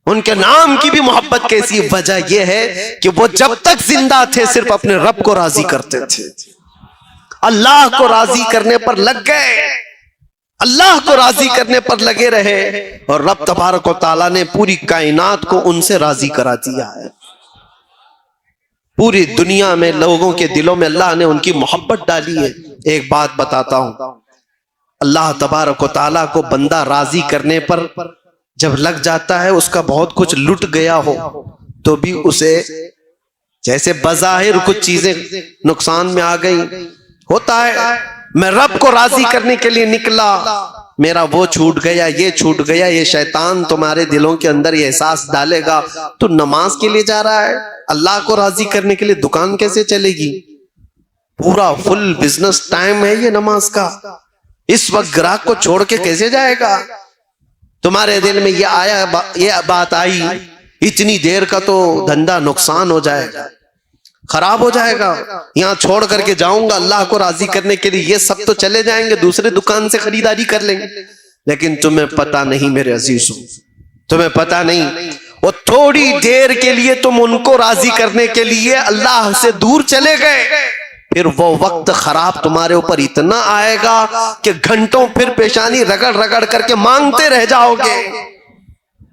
ان کے نام کی بھی محبت کیسی؟ وجہ یہ ہے کہ وہ جب تک زندہ تھے صرف اپنے رب کو راضی کرتے تھے، اللہ کو راضی کرنے پر لگ گئے، اللہ کو راضی کرنے پر لگے رہے، اور رب تبارک و تعالیٰ نے پوری کائنات کو ان سے راضی کرا دیا ہے۔ پوری دنیا میں لوگوں کے دلوں میں اللہ نے ان کی محبت ڈالی ہے۔ ایک بات بتاتا ہوں، اللہ تبارک و تعالیٰ کو بندہ راضی کرنے پر جب لگ جاتا ہے، اس کا بہت کچھ لٹ گیا ہو تو بھی اسے جیسے بظاہر کچھ چیزیں نقصان میں آ گئی، ہوتا ہے میں رب کو راضی کرنے کے لیے نکلا، میرا وہ چھوٹ گیا، یہ چھوٹ گیا، یہ شیطان تمہارے دلوں کے اندر یہ احساس ڈالے گا تو نماز کے لیے جا رہا ہے، اللہ کو راضی کرنے کے لیے دکان کیسے چلے گی؟ پورا فل بزنس ٹائم ہے یہ نماز کا، اس وقت گراہک کو چھوڑ کے کیسے جائے گا؟ تمہارے دل میں یہ آیا، یہ بات آئی، اتنی دیر کا تو دھندا نقصان ہو جائے گا، خراب ہو جائے گا، یہاں چھوڑ کر کے جاؤں گا اللہ کو راضی کرنے کے لیے، یہ سب تو چلے جائیں گے، دوسرے دکان سے خریداری کر لیں گے۔ لیکن تمہیں پتہ نہیں میرے عزیزوں، تمہیں پتہ نہیں، وہ تھوڑی دیر کے لیے تم ان کو راضی کرنے کے لیے اللہ سے دور چلے گئے، پھر وہ وقت خراب تمہارے اوپر اتنا آئے گا کہ گھنٹوں پھر پیشانی رگڑ رگڑ کر کے مانگتے رہ جاؤ گے،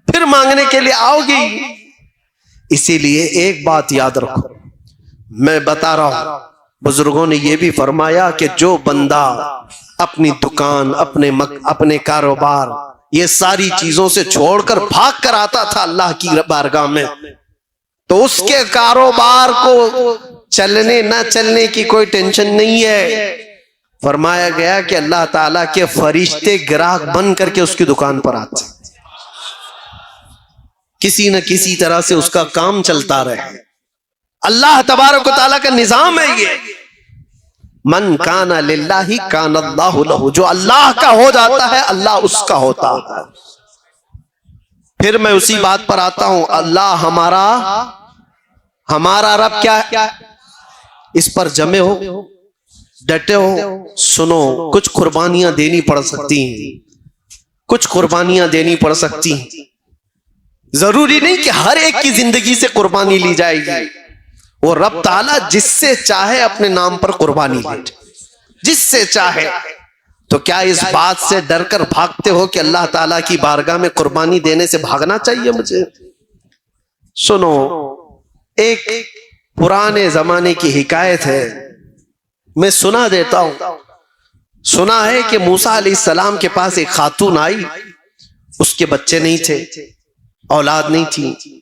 پھر مانگنے کے لیے آؤ گی۔ اسی لیے ایک بات یاد رکھو، میں بتا رہا ہوں، بزرگوں نے یہ بھی فرمایا کہ جو بندہ اپنی دکان، اپنے کاروبار، یہ ساری چیزوں سے چھوڑ کر بھاگ کر آتا تھا اللہ کی بارگاہ میں، تو اس کے کاروبار کو چلنے نہ چلنے کی کوئی ٹینشن نہیں ہے۔ فرمایا گیا کہ اللہ تعالیٰ کے فرشتے گراہک بن کر کے اس کی دکان پر آتے، کسی نہ کسی طرح سے اس کا کام چلتا رہے۔ اللہ تبارک و تعالیٰ کا نظام ہے یہ، من کان للہ کان اللہ لہ، جو اللہ کا ہو جاتا ہے اللہ اس کا ہوتا ہے۔ پھر میں اسی بات پر آتا ہوں، اللہ ہمارا رب کیا ہے، اس پر جمے ہو، ڈٹے ہو، سنو، کچھ قربانیاں دینی پڑ سکتی ہیں، کچھ قربانیاں دینی پڑ سکتی ہیں، ضروری نہیں کہ ہر ایک کی زندگی سے قربانی لی جائے گی۔ وہ رب تعالیٰ جس سے چاہے اپنے نام پر قربانی لے، جس سے چاہے۔ تو کیا اس بات سے ڈر کر بھاگتے ہو کہ اللہ تعالیٰ کی بارگاہ میں قربانی دینے سے بھاگنا چاہیے مجھے؟ سنو، ایک پرانے زمانے کی حکایت ہے، میں سنا دیتا ہوں۔ سنا ہے کہ موسیٰ علیہ السلام کے پاس ایک خاتون آئی، اس کے بچے نہیں تھے، اولاد نہیں تھی۔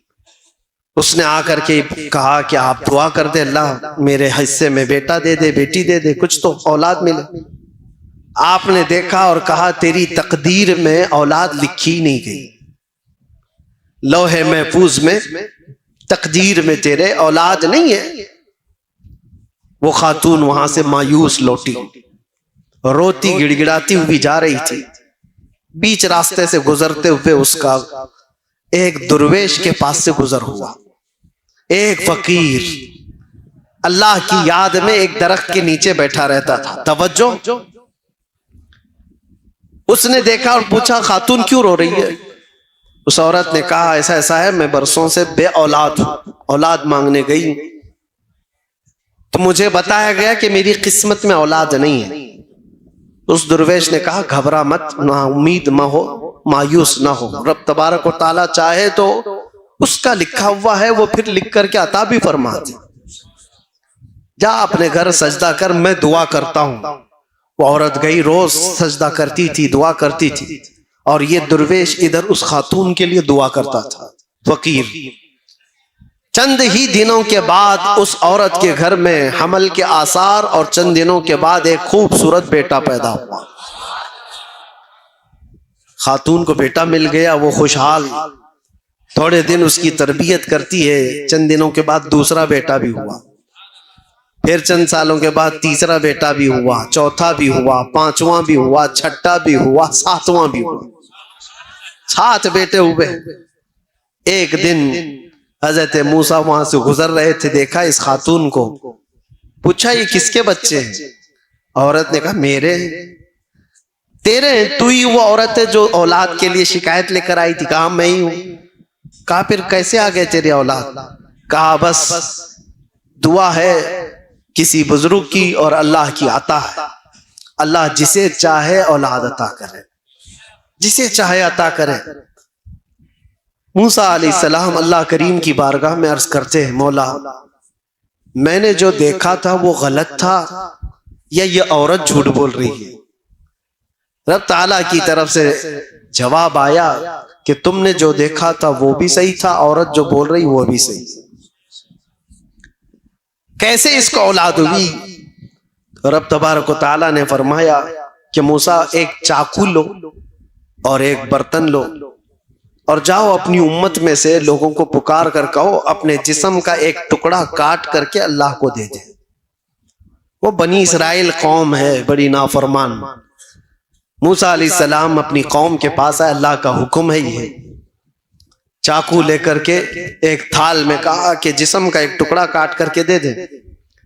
اس نے آ کر کے کہا کہ آپ دعا کر دے، اللہ میرے حصے میں بیٹا دے دے، بیٹی دے دے، کچھ تو اولاد ملے۔ آپ نے دیکھا اور کہا تیری تقدیر میں اولاد لکھی نہیں گئی، لوح محفوظ میں تقدیر میں تیرے اولاد نہیں ہے۔ وہ خاتون وہاں سے مایوس لوٹی، روتی گڑ گڑاتی ہوئی جا رہی تھی۔ بیچ راستے سے گزرتے ہوئے اس کا ایک درویش کے پاس سے گزر ہوا، ایک فقیر اللہ کی یاد میں ایک درخت کے نیچے بیٹھا رہتا تھا۔ توجہ، اس نے دیکھا اور پوچھا خاتون کیوں رو رہی ہے؟ اس عورت نے کہا ایسا ایسا ہے، میں برسوں سے بے اولاد ہوں، اولاد مانگنے گئی ہوں، تو مجھے بتایا گیا کہ میری قسمت میں اولاد نہیں ہے۔ اس درویش نے کہا گھبرا مت، نا امید نہ ہو، مایوس نہ ہو، رب تبارک و تعالیٰ چاہے تو اس کا لکھا ہوا ہے وہ پھر لکھ کر کے عطا بھی فرماتے۔ جا اپنے گھر سجدہ کر، میں دعا کرتا ہوں۔ وہ عورت گئی، روز سجدہ کرتی تھی، دعا کرتی تھی، اور یہ درویش ادھر اس خاتون کے لیے دعا کرتا تھا، فقیر۔ چند ہی دنوں کے بعد اس عورت کے گھر میں حمل کے آثار، اور چند دنوں کے بعد ایک خوبصورت بیٹا پیدا ہوا۔ خاتون کو بیٹا مل گیا، وہ خوشحال، تھوڑے دن اس کی تربیت کرتی ہے، چند دنوں کے بعد دوسرا بیٹا بھی ہوا، پھر چند سالوں کے بعد تیسرا بیٹا بھی ہوا، چوتھا بھی ہوا، پانچواں بھی ہوا، چھٹا بھی ہوا، ساتواں بھی ہوا، 7 بیٹے ہوئے۔ ایک دن حضرت موسیٰ وہاں سے گزر رہے تھے، دیکھا اس خاتون کو، پوچھا یہ کس کے بچے ہیں؟ عورت نے کہا میرے۔ تیرے ہیں؟ تو ہی وہ عورت ہے جو اولاد کے لیے شکایت لے کر آئی تھی؟ کہا میں ہی ہوں۔ کہا پھر کیسے آ گئے تیرے اولاد؟ کہا بس دعا ہے کسی بزرگ کی اور اللہ کی عطا ہے، اللہ جسے چاہے اولاد عطا کرے، جسے چاہے عطا کرے۔ موسیٰ علیہ السلام اللہ کریم کی بارگاہ میں عرض کرتے ہیں مولا میں نے جو دیکھا تھا وہ غلط تھا یا یہ عورت جھوٹ بول رہی ہے؟ رب تعالیٰ کی طرف سے جواب آیا کہ تم نے جو دیکھا تھا وہ بھی صحیح تھا، عورت جو بول رہی وہ بھی صحیح۔ کیسے اس کو اولاد ہوئی؟ رب تبارک و تعالیٰ نے فرمایا کہ موسیٰ ایک چاقو لو اور ایک برتن لو اور جاؤ اپنی امت میں سے لوگوں کو پکار کر کہو اپنے جسم کا ایک ٹکڑا کاٹ کر کے اللہ کو دے دیں۔ وہ بنی اسرائیل قوم ہے بڑی نافرمان۔ موسیٰ علیہ السلام اپنی قوم کے پاس آئے، اللہ کا حکم ہے یہ، چاقو لے کر کے ایک تھال میں کہا کہ جسم کا ایک ٹکڑا کاٹ کر کے دے دیں۔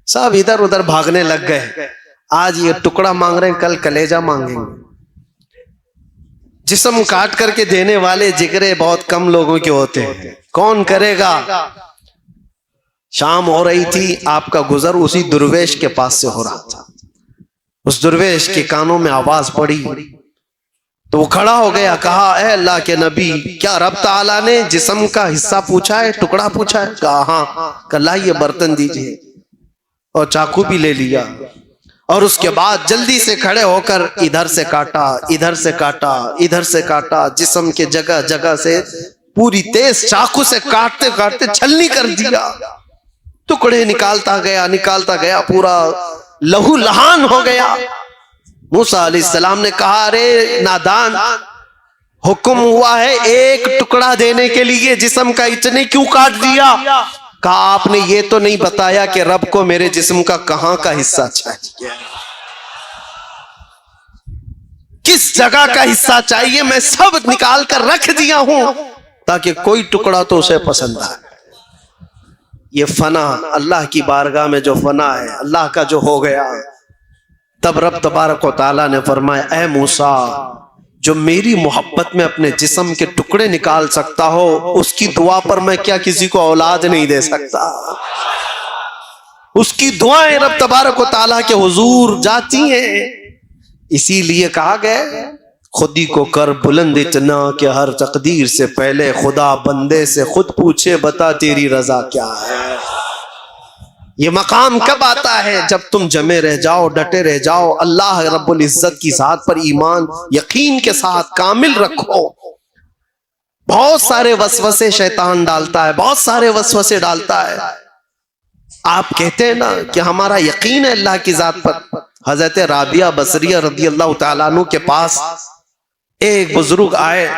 سب ادھر ادھر بھاگنے لگ گئے، آج یہ ٹکڑا مانگ رہے ہیں، کل کلیجہ مانگیں گے۔ جسم کاٹ کر کے دینے والے جگرے بہت کم لوگوں کے ہوتے ہیں، کون کرے گا؟ شام ہو رہی تھی، آپ کا گزر اسی درویش کے پاس سے ہو رہا تھا. اس درویش کے کانوں میں آواز پڑی تو وہ کھڑا ہو گیا. کہا اے اللہ کے نبی، کیا رب تعالیٰ نے جسم کا حصہ پوچھا ہے، ٹکڑا پوچھا ہے؟ کہا ہاں. کہ لائیے برتن دیجیے، اور چاقو بھی لے لیا، اور اس کے بعد جلدی سے کھڑے ہو کر ادھر سے کاٹا، ادھر سے کاٹا، ادھر سے کاٹا، جسم کے جگہ جگہ سے پوری تیز چاقو سے کاٹتے کاٹتے چھلنی کر دیا. ٹکڑے نکالتا گیا، پورا لہو لہان ہو گیا. موسیٰ علیہ السلام نے کہا ارے نادان، حکم ہوا ہے ایک ٹکڑا دینے کے لیے، جسم کا اتنے کیوں کاٹ دیا؟ کہا آپ نے یہ تو نہیں بتایا کہ رب کو میرے جسم کا کہاں کا حصہ چاہیے، کس جگہ کا حصہ چاہیے. میں سب نکال کر رکھ دیا ہوں تاکہ کوئی ٹکڑا تو اسے پسند آئے. یہ فنا، اللہ کی بارگاہ میں جو فنا ہے، اللہ کا جو ہو گیا. تب رب تبارک و تعالیٰ نے فرمایا اے موسیٰ، جو میری محبت میں اپنے جسم کے ٹکڑے نکال سکتا ہو، اس کی دعا پر میں کیا کسی کو اولاد نہیں دے سکتا؟ اس کی دعائیں رب تبارک و تعالیٰ کے حضور جاتی ہیں. اسی لیے کہا گیا خود ہی کو کر بلند اتنا کہ ہر تقدیر سے پہلے خدا بندے سے خود پوچھے بتا تیری رضا کیا ہے. یہ مقام کب آتا ہے؟ جب تم جمے رہ جاؤ، ڈٹے رہ جاؤ، اللہ رب العزت کی ذات پر ایمان یقین کے ساتھ کامل رکھو. بہت سارے وسوسے شیطان ڈالتا ہے، بہت سارے وسوسے ڈالتا ہے. آپ کہتے ہیں نا کہ ہمارا یقین ہے اللہ کی ذات پر. حضرت رابعہ بصریہ رضی اللہ تعالیٰ عنہ کے پاس ایک بزرگ آئے،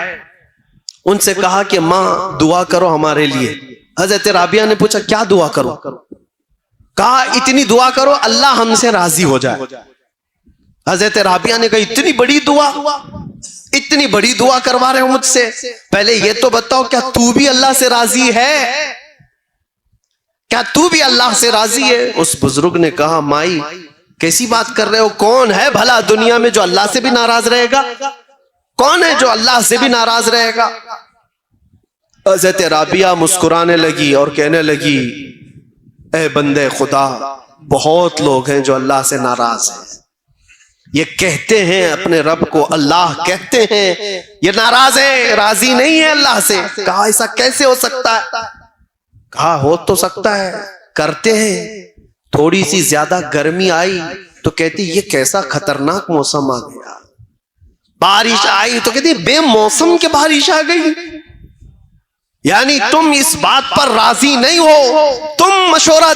ان سے کہا کہ ماں دعا کرو ہمارے لیے. حضرت رابعہ نے پوچھا کیا دعا کرو؟ کہا اتنی دعا کرو اللہ ہم سے راضی ہو جائے. حضرت رابعہ نے کہا اتنی بڑی دعا، اتنی بڑی دعا کروا رہے ہو مجھ سے؟ پہلے یہ تو بتاؤ کیا تو بھی اللہ سے راضی ہے؟ کیا تو بھی اللہ سے راضی ہے؟ اس بزرگ نے کہا مائی کیسی بات کر رہے ہو؟ کون ہے بھلا دنیا میں جو اللہ سے بھی ناراض رہے گا؟ کون ہے جو اللہ سے بھی ناراض رہے گا؟ حضرت رابعہ مسکرانے لگی اور کہنے لگی اے بندے خدا، بہت لوگ ہیں جو اللہ سے ناراض ہیں. یہ کہتے ہیں اپنے رب کو اللہ کہتے ہیں، یہ ناراض ہے، راضی نہیں ہے اللہ سے. کہا ایسا کیسے ہو سکتا ہے؟ کہا ہو تو سکتا ہے، کرتے ہیں. تھوڑی سی زیادہ گرمی آئی تو کہتی یہ کیسا خطرناک موسم آ گیا. بارش آئی تو کہتی بے موسم کے بارش آ گئی. یعنی تم اس بات پر راضی نہیں ہو، تم مشورہ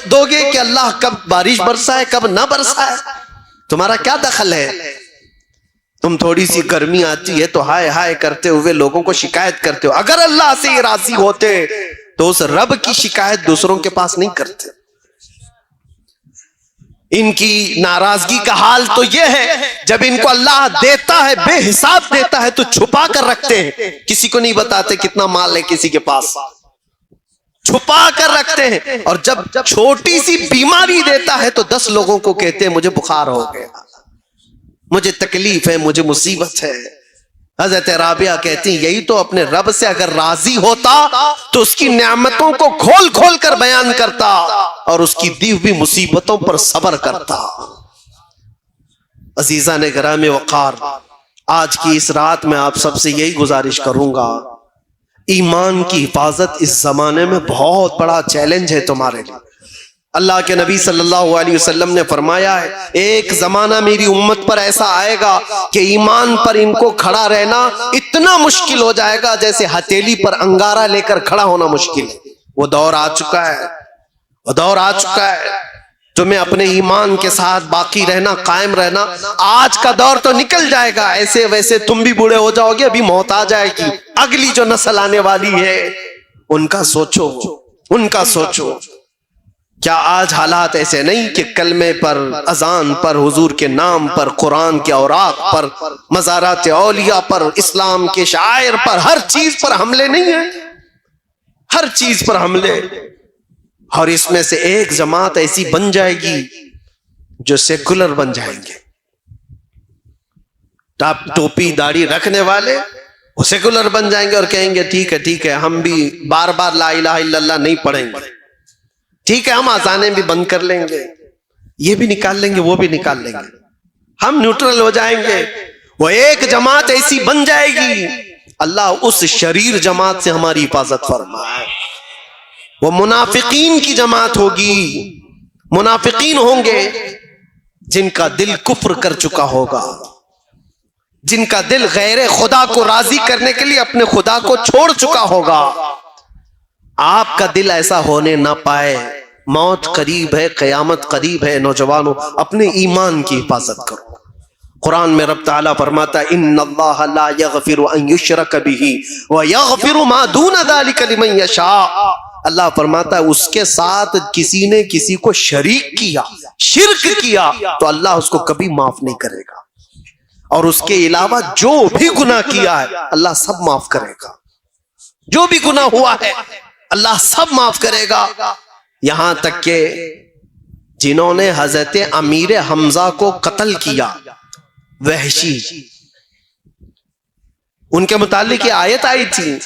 دو گے کہ اللہ کب بارش برسائے کب نہ برسائے. تمہارا کیا دخل ہے؟ تم تھوڑی سی گرمی آتی ہے تو ہائے ہائے کرتے ہوئے لوگوں کو شکایت کرتے ہو. اگر اللہ سے یہ راضی ہوتے تو اس رب کی شکایت دوسروں کے پاس نہیں کرتے. ان کی ناراضگی کا حال تو یہ ہے جب ان کو اللہ دیتا ہے بے حساب دیتا ہے تو چھپا کر رکھتے ہیں، کسی کو نہیں بتاتے کتنا مال ہے کسی کے پاس، چھپا کر رکھتے ہیں. اور جب چھوٹی سی بیماری دیتا ہے تو 10 لوگوں کو کہتے ہیں مجھے بخار ہو گیا، مجھے تکلیف ہے، مجھے مصیبت ہے. حضرت رابعہ کہتی ہیں یہی تو اپنے رب سے اگر راضی ہوتا تو اس کی نعمتوں کو کھول کھول کر بیان کرتا اور اس کی دی ہوئی مصیبتوں پر صبر کرتا. عزیزان گرامی وقار، آج کی اس رات میں آپ سب سے یہی گزارش کروں گا، ایمان کی حفاظت اس زمانے میں بہت بڑا چیلنج ہے تمہارے لیے. اللہ کے نبی صلی اللہ علیہ وسلم نے فرمایا ہے ایک زمانہ میری امت پر ایسا آئے گا کہ ایمان پر ان کو کھڑا رہنا اتنا مشکل ہو جائے گا جیسے ہتھیلی پر انگارہ لے کر کھڑا ہونا مشکل ہے. وہ دور آ چکا ہے، وہ دور آ چکا ہے. تمہیں اپنے ایمان کے ساتھ باقی رہنا، قائم رہنا. آج کا دور تو نکل جائے گا، ایسے ویسے تم بھی بوڑھے ہو جاؤ گے، ابھی موت آ جائے گی. اگلی جو نسل آنے والی ہے ان کا سوچو، ان کا سوچو. کیا آج حالات ایسے نہیں کہ کلمے پر، اذان پر، حضور کے نام پر، قرآن کے اوراق پر، مزارات اولیاء پر، اسلام کے شعائر پر، ہر چیز پر حملے نہیں ہیں؟ ہر چیز پر حملے. اور اس میں سے ایک جماعت ایسی بن جائے گی جو سیکولر بن جائیں گے. ٹوپی داڑھی رکھنے والے وہ سیکولر بن جائیں گے اور کہیں گے ٹھیک ہے ٹھیک ہے، ہم بھی بار بار لا الہ الا اللہ نہیں پڑھیں گے. ٹھیک ہے ہم آزانیں بھی بند کر لیں گے، یہ بھی نکال لیں گے، وہ بھی نکال لیں گے، ہم نیوٹرل ہو جائیں گے، وہ ایک جماعت ایسی بن جائے گی، اللہ اس شریر جماعت سے ہماری حفاظت فرمائے۔ وہ منافقین کی جماعت ہوگی، منافقین ہوں گے جن کا دل کفر کر چکا ہوگا، جن کا دل غیر خدا کو راضی کرنے کے لیے اپنے خدا کو چھوڑ چکا ہوگا۔ آپ کا دل ایسا ہونے نہ پائے، موت قریب ہے، قیامت قریب ہے، نوجوانوں اپنے ایمان کی حفاظت کرو۔ قرآن میں رب تعالیٰ فرماتا ہے ان اللہ لا یغفر ان یشرک بہ ویغفر ما دون ذلک لمن یشاء، اللہ فرماتا ہے اس کے ساتھ کسی نے کسی کو شریک کیا، شرک کیا تو اللہ اس کو کبھی معاف نہیں کرے گا، اور اس کے علاوہ جو بھی گناہ کیا ہے اللہ سب معاف کرے گا، جو بھی گناہ ہوا ہے اللہ سب معاف کرے گا، یہاں تک کہ جنہوں نے حضرت امیر حمزہ کو قتل کیا، وحشی، ان کے متعلق یہ آیت آئی تھی